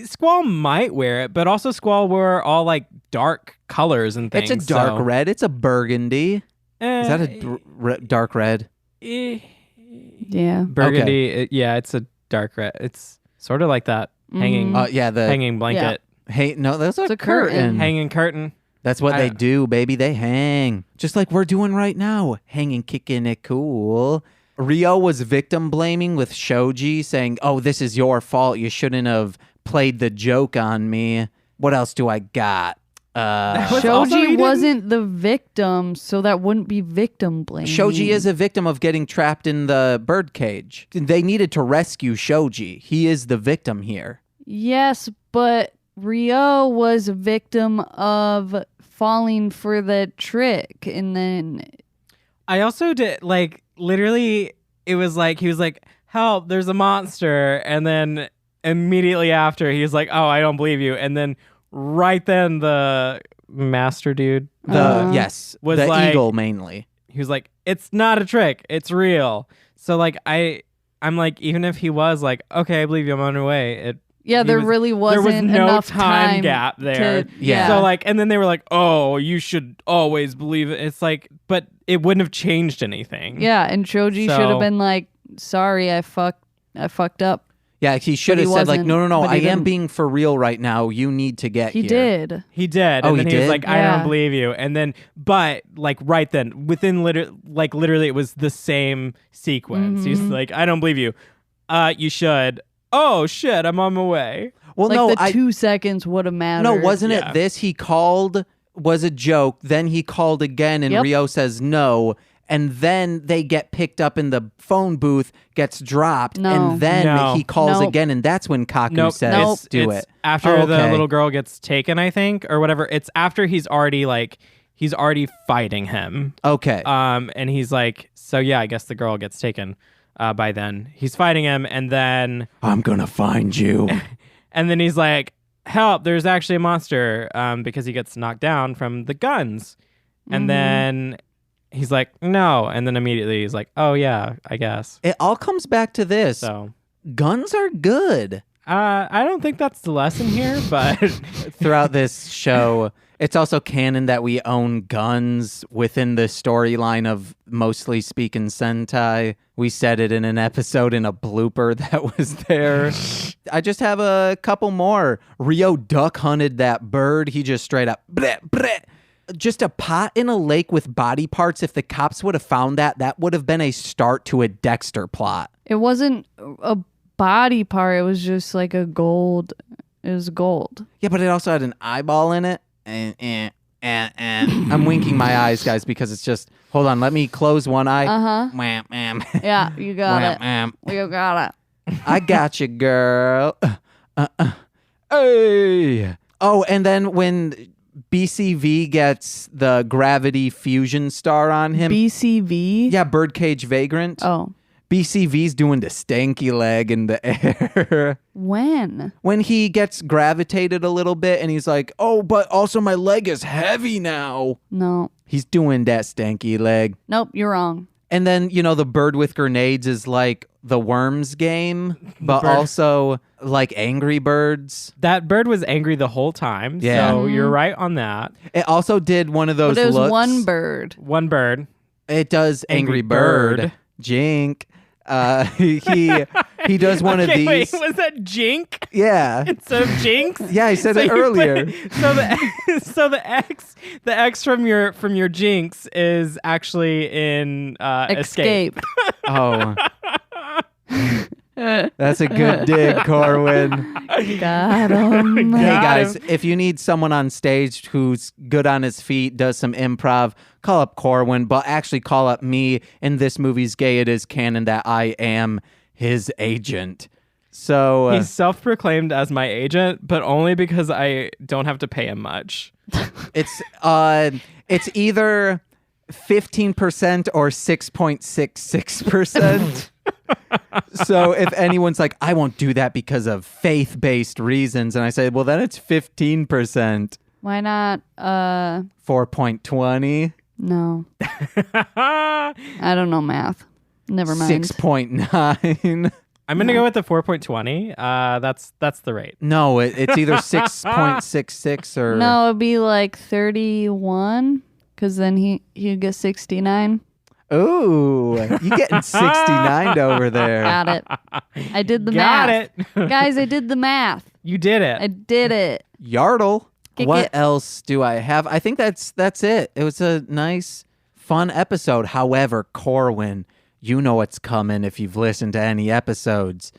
Squall might wear it, but also Squall wore all like dark colors and things. It's a dark so, red. It's a burgundy. Is that a dark red? Yeah. Burgundy. Yeah, it's a dark red. It's sort of like that hanging The hanging blanket. Hey, no, that's It's a a curtain. Hanging curtain. That's what they do, baby. They hang. Just like we're doing right now. Hanging, kicking it cool. Rio was victim blaming with Shoji, saying, oh, this is your fault. You shouldn't have played the joke on me. What else do I got? Shoji wasn't the victim, so that wouldn't be victim blaming. Shoji is a victim of getting trapped in the birdcage. They needed to rescue Shoji. He is the victim here. Yes, but Rio was a victim of falling for the trick, and then I also did like literally. It was like he was like, "Help! There's a monster," and then immediately after he's like, "Oh, I don't believe you," and then right then the master dude, was the like, eagle mainly. He was like, "It's not a trick. It's real." So like I'm like, even if he was like, "Okay, I believe you. I'm on my way." there really wasn't there was no enough time gap there. Yeah. So like, and then they were like, "Oh, you should always believe it." It's like, but it wouldn't have changed anything. Yeah, and Shoji should have been like, "Sorry, I fucked up." Yeah, he should have he said like, wasn't, no, but I he am didn't. being for real right now. You need to get He here. did. He did. Oh, And then he he was did? like, I Yeah. don't believe you. And then, but like right then, within literally, it was the same sequence. He's like, I don't believe you. You should. Oh shit, I'm on my way. Well, Like no, the 2 seconds would have mattered. No, wasn't Yeah. it this? He called, was a joke. Then he called again, and Yep. Rio says no. And then they get picked up in the phone booth, gets dropped. No. And then No. he calls Nope. again, and that's when Kaku Nope. says, do it's it. after Oh, the okay. little girl gets taken, I think, or whatever. It's after he's already fighting him. Okay. And he's like, so yeah, I guess the girl gets taken. By then he's fighting him, and then I'm going to find you. and then he's like, help! There's actually a monster. Because he gets knocked down from the guns, and then he's like, no, and then immediately he's like, oh yeah, I guess. It all comes back to this. So Guns are good. I don't think that's the lesson here, but Throughout this show, it's also canon that we own guns within the storyline of Mostly Speaking Sentai. We said it in an episode in a blooper that was there. I just have a couple more. Rio duck hunted that bird. He just straight up, bleh, bleh. Just a pot in a lake with body parts. If the cops would have found that, that would have been a start to a Dexter plot. It wasn't a body part. It was just like a gold. It was gold. Yeah, but it also had an eyeball in it. I'm winking my eyes, guys, because it's just, hold on, let me close one eye. Yeah, you got it. Wham. You got it. I got you, girl. Hey. Oh, and then when BCV gets the gravity fusion star on him. BCV? Yeah, Birdcage Vagrant. Oh. BCV's doing the stanky leg in the air. When? When he gets gravitated a little bit and he's like, oh, but also my leg is heavy now. No. He's doing that stanky leg. Nope, you're wrong. And then, the bird with grenades is like the Worms game, but also like Angry Birds. that bird was angry the whole time. Yeah. So you're right on that. It also did one of those But it was looks. one bird. One bird. It does Angry Angry Bird. Bird. Jink. He does one of Okay, these. wait, was that Jink Yeah. instead of Jinx? Yeah, I said it you earlier. so the X from your Jinx is actually in Escape. Oh. That's a good dig, Corwyn. Got him. Hey Got guys, him. if you need someone on stage who's good on his feet, does some improv, call up Corwyn, but actually call up me. In this movie's Gay It Is canon that I am his agent. So He's self-proclaimed as my agent, but only because I don't have to pay him much. it's either 15% or 6.66%. So if anyone's like, I won't do that because of faith-based reasons, and I say, well, then it's 15%. Why not? 4.20. No. I don't know math. Never mind. 6.9. I'm gonna go with the 4.20. That's the rate. No, it's either 6.66 or No, it'd be like 31, because then he'd get 69. Ooh, you getting 69 over there. Got it. I did the Got math. it. Guys, I did the math. You did it. I did it. Yardle. Kick What it. else do I have? I think that's it. It was a nice, fun episode. However, Corwyn, you know what's coming if you've listened to any episodes.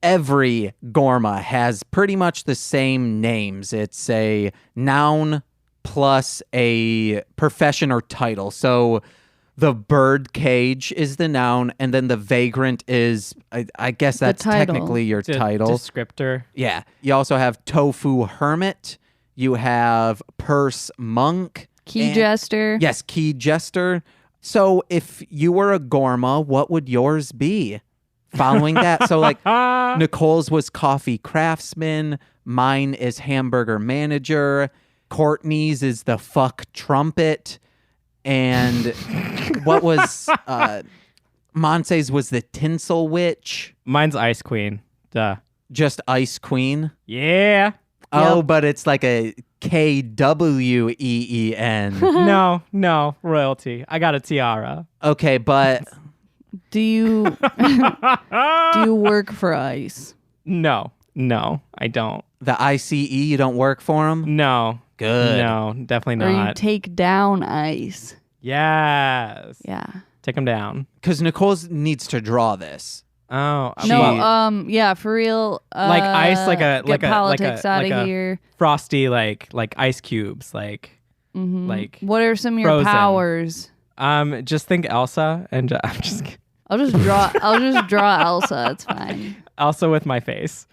Every Gorma has pretty much the same names. It's a noun plus a profession or title. So the bird cage is the noun, and then the vagrant is, I guess that's title. technically your D- title. Descriptor. Yeah. You also have tofu hermit. You have purse monk. Key and- jester. Yes, key jester. So if you were a Gorma, what would yours be? Following that. So like Nicole's was coffee craftsman. Mine is hamburger manager. Courtney's is the fuck trumpet. And what was Monse's was the tinsel witch. Mine's Ice Queen. Duh. Just ice queen. Yeah. Oh, Yep. but it's like a Kween. No, royalty. I got a tiara. Okay, but Do you work for ICE? No, I don't. the ICE, you don't work for them? No. Good. No, definitely Or you not. take down ICE? Yes. Yeah. Take them down. Because Nicole needs to draw this. Oh, She- No, yeah, for real. like ice, like a get like a politics out like of a here. frosty, like ice cubes, like Mhm. like. What are some of your frozen. powers? Just think Elsa, and I'm just kidding. I'll just draw Elsa. It's fine. Elsa with my face.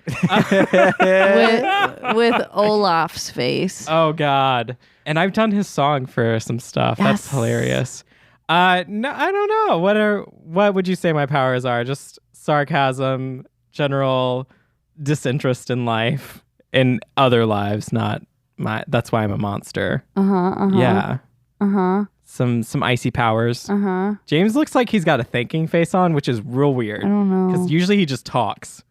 With Olaf's face. Oh God! And I've done his song for some stuff. That's Yes. hilarious. No, I don't know. What would you say my powers are? Just sarcasm, general disinterest in life, in other lives, not my. That's why I'm a monster. Yeah. Some icy powers. James looks like he's got a thinking face on, which is real weird. I don't know. Because usually he just talks.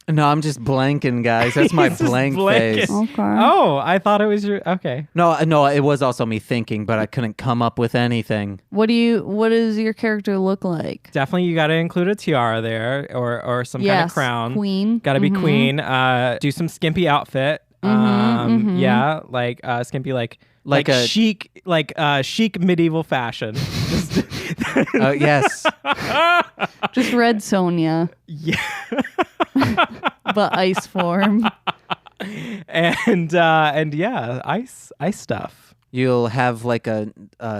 No, I'm just blanking, guys. That's my He's just blank blanking. face. Okay. Oh, I thought it was your. Okay. No, it was also me thinking, but I couldn't come up with anything. What does your character look like? Definitely, you got to include a tiara there, or some kind of crown. Queen. Got to be queen. Do some skimpy outfit. Yeah, like skimpy, like a- chic, chic medieval fashion. Just Oh, yes. Just Red Sonja, yeah, but ice form. and yeah, ice stuff. You'll have like a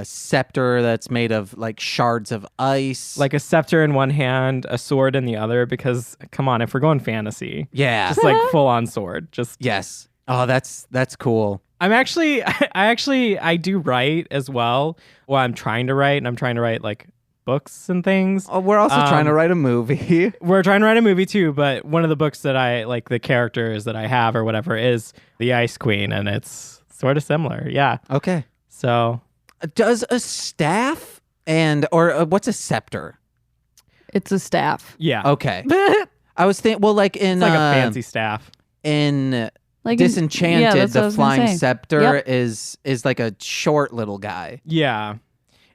scepter that's made of like shards of ice. Like a scepter in one hand, a sword in the other. Because come on, if we're going fantasy, yeah. just like full on sword. Just Yes. Oh, that's cool. I do write as well. Well, I'm trying to write, and I'm trying to write like books and things. Oh, we're also trying to write a movie. We're trying to write a movie too, but one of the books that I like, the characters that I have or whatever, is the Ice Queen, and it's sort of similar. Yeah. Okay. So Does a staff or what's a scepter? It's a staff. yeah, Okay. I was thinking, well, like in it's like a fancy staff. in Like Disenchanted, that's what I the was gonna flying say. scepter Yep. is like a short little guy. Yeah.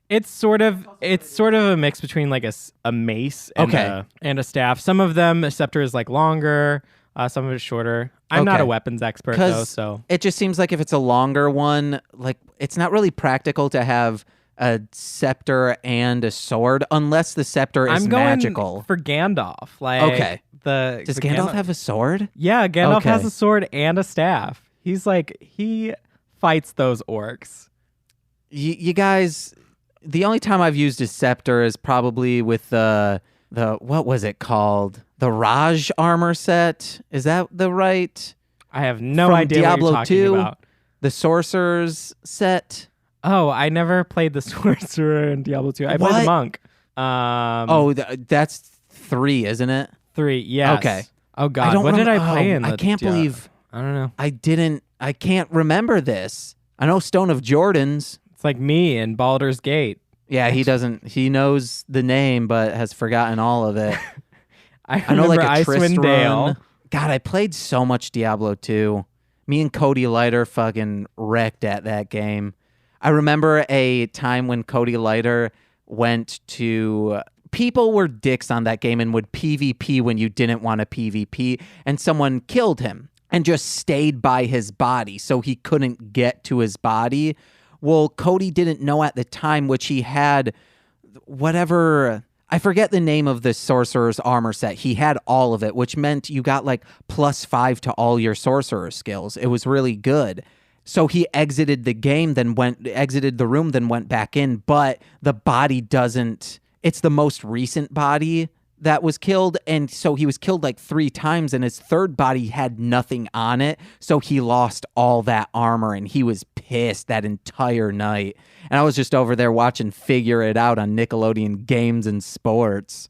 It's sort of a mix between like a mace and a staff. Some of them, a scepter is like longer. Some of it is shorter. I'm not Okay. a weapons expert though, 'Cause so it just seems like if it's a longer one, like it's not really practical to have a scepter and a sword unless the scepter is I'm going magical. for Gandalf. Like Okay. Does Gandalf have a sword? Yeah, Gandalf Okay. has a sword and a staff. He fights those orcs. You guys, the only time I've used a scepter is probably with the what was it called? The Raj armor set. Is that the right? I have no From idea Diablo what you're talking 2? about. The sorcerer's set. Oh, I never played the sorcerer in Diablo 2. I played What? the monk. That's 3, isn't it? 3, yes. Okay. Oh God, what did I play in? I can't believe I don't know. I can't remember this. I know Stone of Jordans. It's like me in Baldur's Gate. Yeah, he knows the name, but has forgotten all of it. I know like a Icewind Dale. Run. God, I played so much Diablo 2. Me and Cody Leiter fucking wrecked at that game. I remember a time when Cody Leiter went to... People were dicks on that game and would PvP when you didn't want to PvP, and someone killed him and just stayed by his body so he couldn't get to his body. Well, Cody didn't know at the time, which he had whatever... I forget the name of the sorcerer's armor set. He had all of it, which meant you got like +5 to all your sorcerer skills. It was really good. So he exited the game, exited the room, then went back in, but the body doesn't... It's the most recent body that was killed, and so he was killed like 3 times, and his third body had nothing on it, so he lost all that armor, and he was pissed that entire night. And I was just over there watching Figure It Out on Nickelodeon Games and Sports.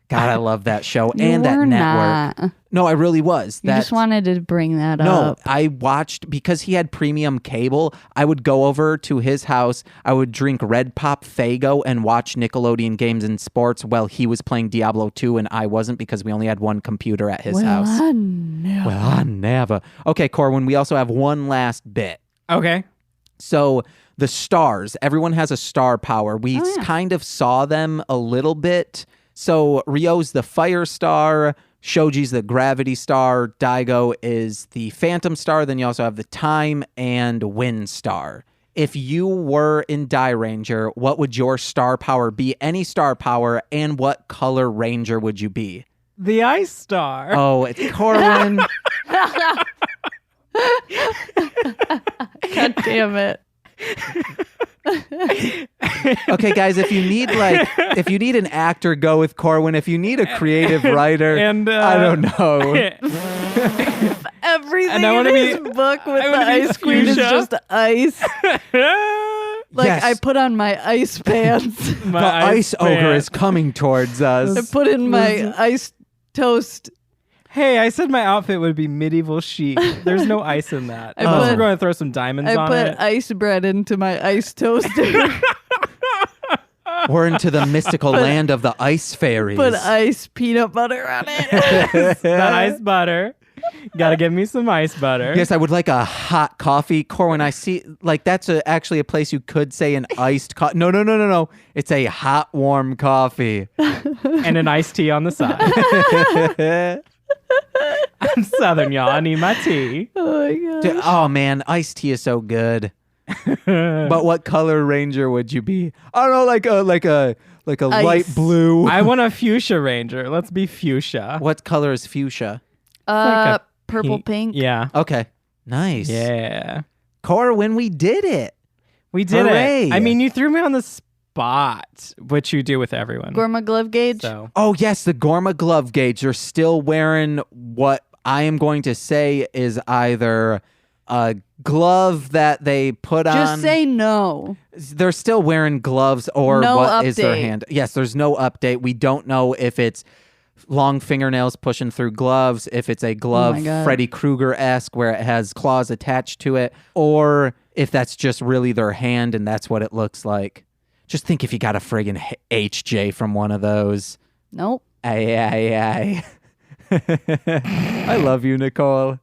God, I love that show and that network. Not. No, I really was. You just wanted to bring that up. No, I watched, because he had premium cable, I would go over to his house, I would drink Red Pop Faygo and watch Nickelodeon Games and Sports while he was playing Diablo 2 and I wasn't, because we only had one computer at his house. I never. Well, I never. Okay, Corwyn, we also have one last bit. Okay. So the stars, everyone has a star power. We kind of saw them a little bit. So Ryo's the fire star, Shoji's the gravity star, Daigo is the phantom star, then you also have the time and wind star. If you were in Die Ranger, what would your star power be? Any star power, and what color ranger would you be? The ice star. Oh, it's Corwyn. God damn it. Okay, guys, if you need an actor, go with Corwyn. If you need a creative writer, and I don't know. Everything I in wanna his be- book with I the wanna be ice queen is fuchsia. just ice. Like, Yes. I put on my ice pants. My The ice ogre fan. is coming towards I us. put in my ice toast. Hey, I said my outfit would be medieval chic. There's no ice in that. I Unless put- we're going to throw some diamonds I on put it. ice bread into my ice toaster. We're into the mystical land of the ice fairies. Put ice peanut butter on it. The ice butter. Gotta give me some ice butter. Yes, I would like a hot coffee. Corwyn, I see, like, that's actually a place you could say an iced coffee. No. It's a hot, warm coffee. And an iced tea on the side. I'm Southern, y'all. I need my tea. Oh my god. Dude, oh, man, iced tea is so good. But what color ranger would you be? I don't know, like a Ice. light blue. I want a fuchsia ranger. Let's be fuchsia. What color is fuchsia? like a Purple pink. Yeah. Okay, nice. Yeah. Corwyn, we did it. We did Hooray. it. I mean, you threw me on the spot, which you do with everyone. Gorma glove gauge. So Oh, yes, the Gorma glove gauge. They're still wearing what I am going to say is either a glove that they put on. Just say no. They're still wearing gloves, or No what is their update. hand? Yes, there's no update. We don't know if it's long fingernails pushing through gloves, if it's a glove my God. Freddy Krueger-esque where it has claws attached to it, or if that's just really their hand and that's what it looks like. Just think if you got a friggin' HJ from one of those. Nope. Aye. I love you, Nicole.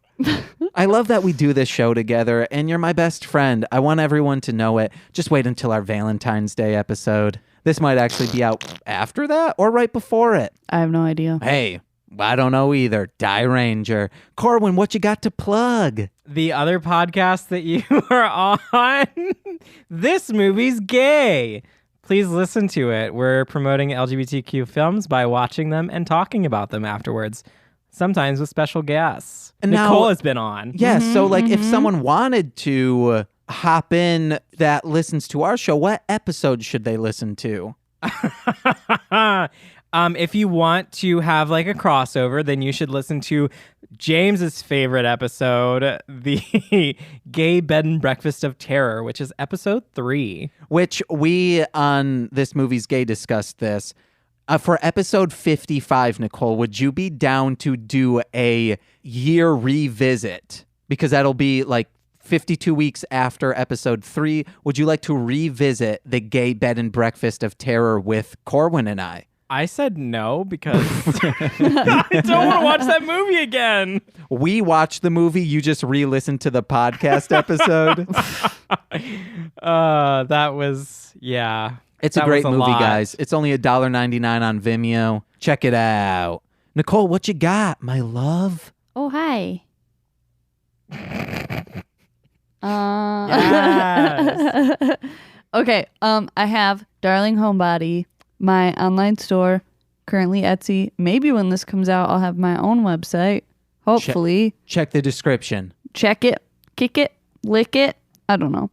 I love that we do this show together, and you're my best friend. I want everyone to know it. Just wait until our Valentine's Day episode. This might actually be out after that or right before it. I have no idea. Hey, I don't know either. Die Ranger. Corwyn, what you got to plug? the other podcast that you are on, This Movie's Gay. Please listen to it. We're promoting LGBTQ films by watching them and talking about them afterwards, sometimes with special guests. And now- Nicole has been on. Yeah, so like if someone wanted to hop in that listens to our show, what episode should they listen to? If you want to have like a crossover, then you should listen to James's favorite episode, the Gay Bed and Breakfast of Terror, which is episode 3. Which we on This Movie's Gay discussed this. For episode 55, Nicole, would you be down to do a year revisit? Because that'll be like 52 weeks after episode 3. Would you like to revisit the Gay Bed and Breakfast of Terror with Corwyn and I? I said no because I don't want to watch that movie again. We watched the movie. You just re-listened to the podcast episode. That was, yeah. It's a great movie, guys. It's only $1.99 on Vimeo. Check it out. Nicole, what you got, my love? Oh, hi. Yes. Okay, I have Darling Homebody, my online store, currently Etsy. Maybe when this comes out, I'll have my own website. Hopefully. Check the description. Check it, kick it, lick it. I don't know.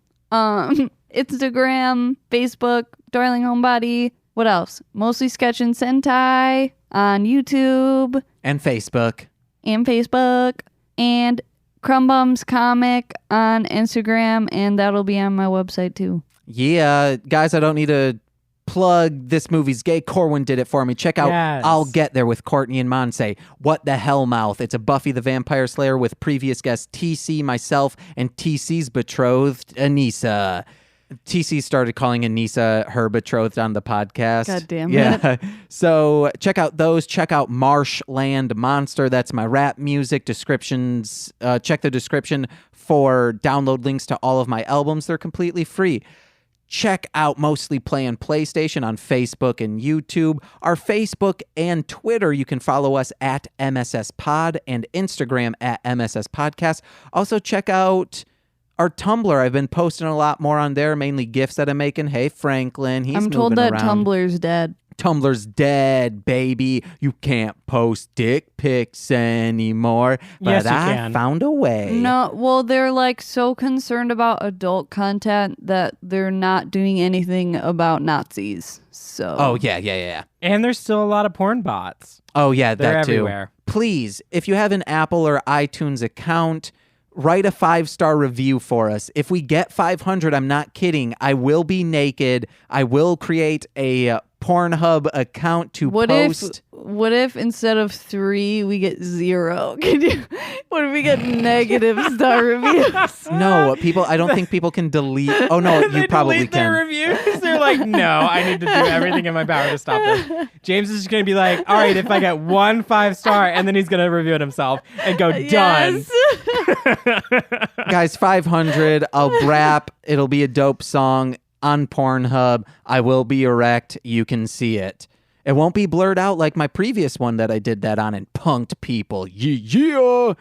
Instagram, Facebook, Darling Homebody. What else? Mostly Sketch and Sentai on YouTube. And Facebook. And Crumbums Comic on Instagram, and that'll be on my website too. Yeah, guys, I don't need to plug This Movie's Gay. Corwyn did it for me. Check out Yes. I'll Get There with Courtney and Monse. What the Hell Mouth. It's a Buffy the Vampire Slayer with previous guests TC, myself, and TC's betrothed, Anissa. TC started calling Anissa her betrothed on the podcast. God damn it. Yeah. So check out those. Check out Marshland Monster. That's my rap music descriptions. Check the description for download links to all of my albums. They're completely free. Check out Mostly Playing PlayStation on Facebook and YouTube. Our Facebook and Twitter, you can follow us at MSS Pod, and Instagram at MSS Podcast. Also check out our Tumblr. I've been posting a lot more on there, mainly GIFs that I'm making. Hey, Franklin, he's I'm told moving that around. Tumblr's dead. Tumblr's dead, baby. You can't post dick pics anymore. But Yes, you I can. found a way. No, well, they're like so concerned about adult content that they're not doing anything about Nazis. So. Oh, yeah. And there's still a lot of porn bots. Oh, yeah, They're that too. everywhere. Please, if you have an Apple or iTunes account, write a 5-star review for us. If we get 500, I'm not kidding, I will be naked. I will create a Pornhub account to post. What if instead of 3 we get 0? What if we get negative star reviews? No, people. I don't think people can delete. Oh no, They you probably delete their can. reviews. They're like, no, I need to do everything in my power to stop this. James is just going to be like, all right, if I get 1 5-star, and then he's going to review it himself and go, done. Yes. Guys, 500. I'll rap. It'll be a dope song on Pornhub. I will be erect. You can see it. It won't be blurred out like my previous one that I did that on and punked people. Yeah.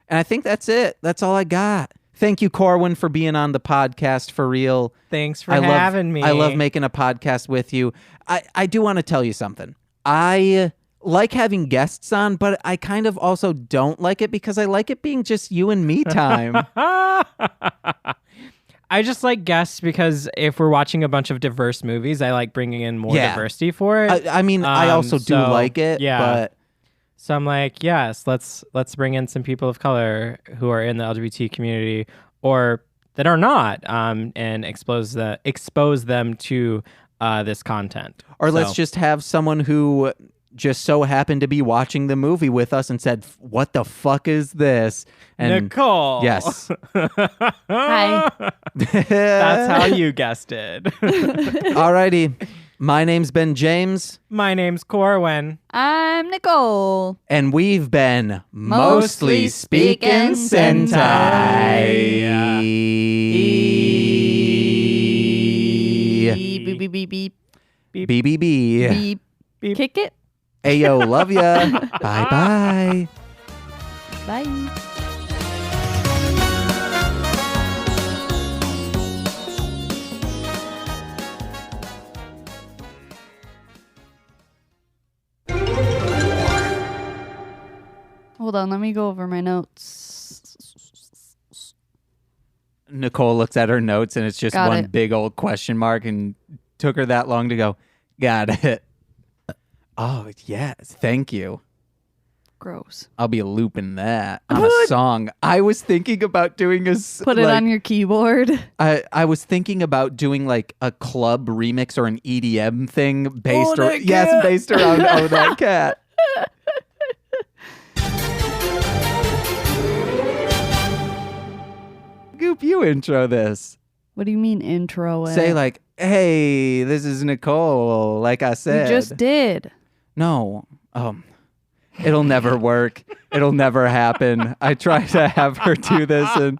And I think that's it. That's all I got. Thank you, Corwyn, for being on the podcast for real. Thanks for having me. I love making a podcast with you. I do want to tell you something. I like having guests on, but I kind of also don't like it because I like it being just you and me time. I just like guests because if we're watching a bunch of diverse movies, I like bringing in more diversity for it. I mean, I also do like it, but... So I'm like, yes, let's bring in some people of color who are in the LGBT community or that are not, and expose them to this content. Or let's just have someone who just so happened to be watching the movie with us and said, "What the fuck is this?" And Nicole. Yes. Hi. That's how you guessed it. Alrighty. My name's Ben James. My name's Corwyn. I'm Nicole. And we've been Mostly Speaking Sentai. Beep, beep, beep, beep, beep. BBB. Beep. Beep. Kick it. Ayo, love ya. Bye-bye. Bye. Hold on, let me go over my notes. Nicole looks at her notes and it's just Got one it. big old question mark and took her that long to go, got it. Oh, yes. Thank you. Gross. I'll be looping that on a song. I was thinking about doing Put it on your keyboard. I was thinking about doing like a club remix or an EDM thing based based around Oh That Cat. Goop, you intro this. What do you mean intro it? Say like, hey, this is Nicole, like I said. You just did. No. It'll never work. It'll never happen. I try to have her do this and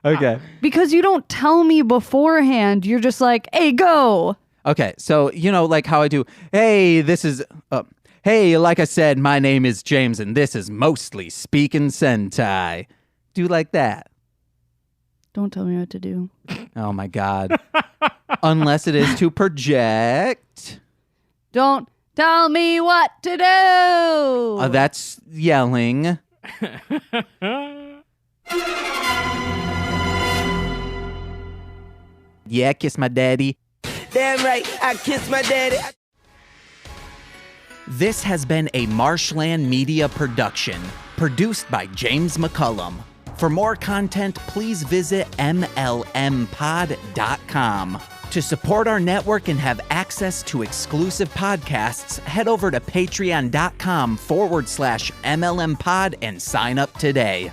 okay. Because you don't tell me beforehand. You're just like, hey, go. Okay, so you know like how I do, hey, this is hey, like I said, my name is James and this is Mostly Speaking Sentai. Do like that. Don't tell me what to do. Oh my God. Unless it is to project. Don't tell me what to do. That's yelling. Yeah, kiss my daddy. Damn right, I kiss my daddy. This has been a Marshland Media production, produced by James McCullum. For more content, please visit mlmpod.com. To support our network and have access to exclusive podcasts, head over to patreon.com/MLMpod and sign up today.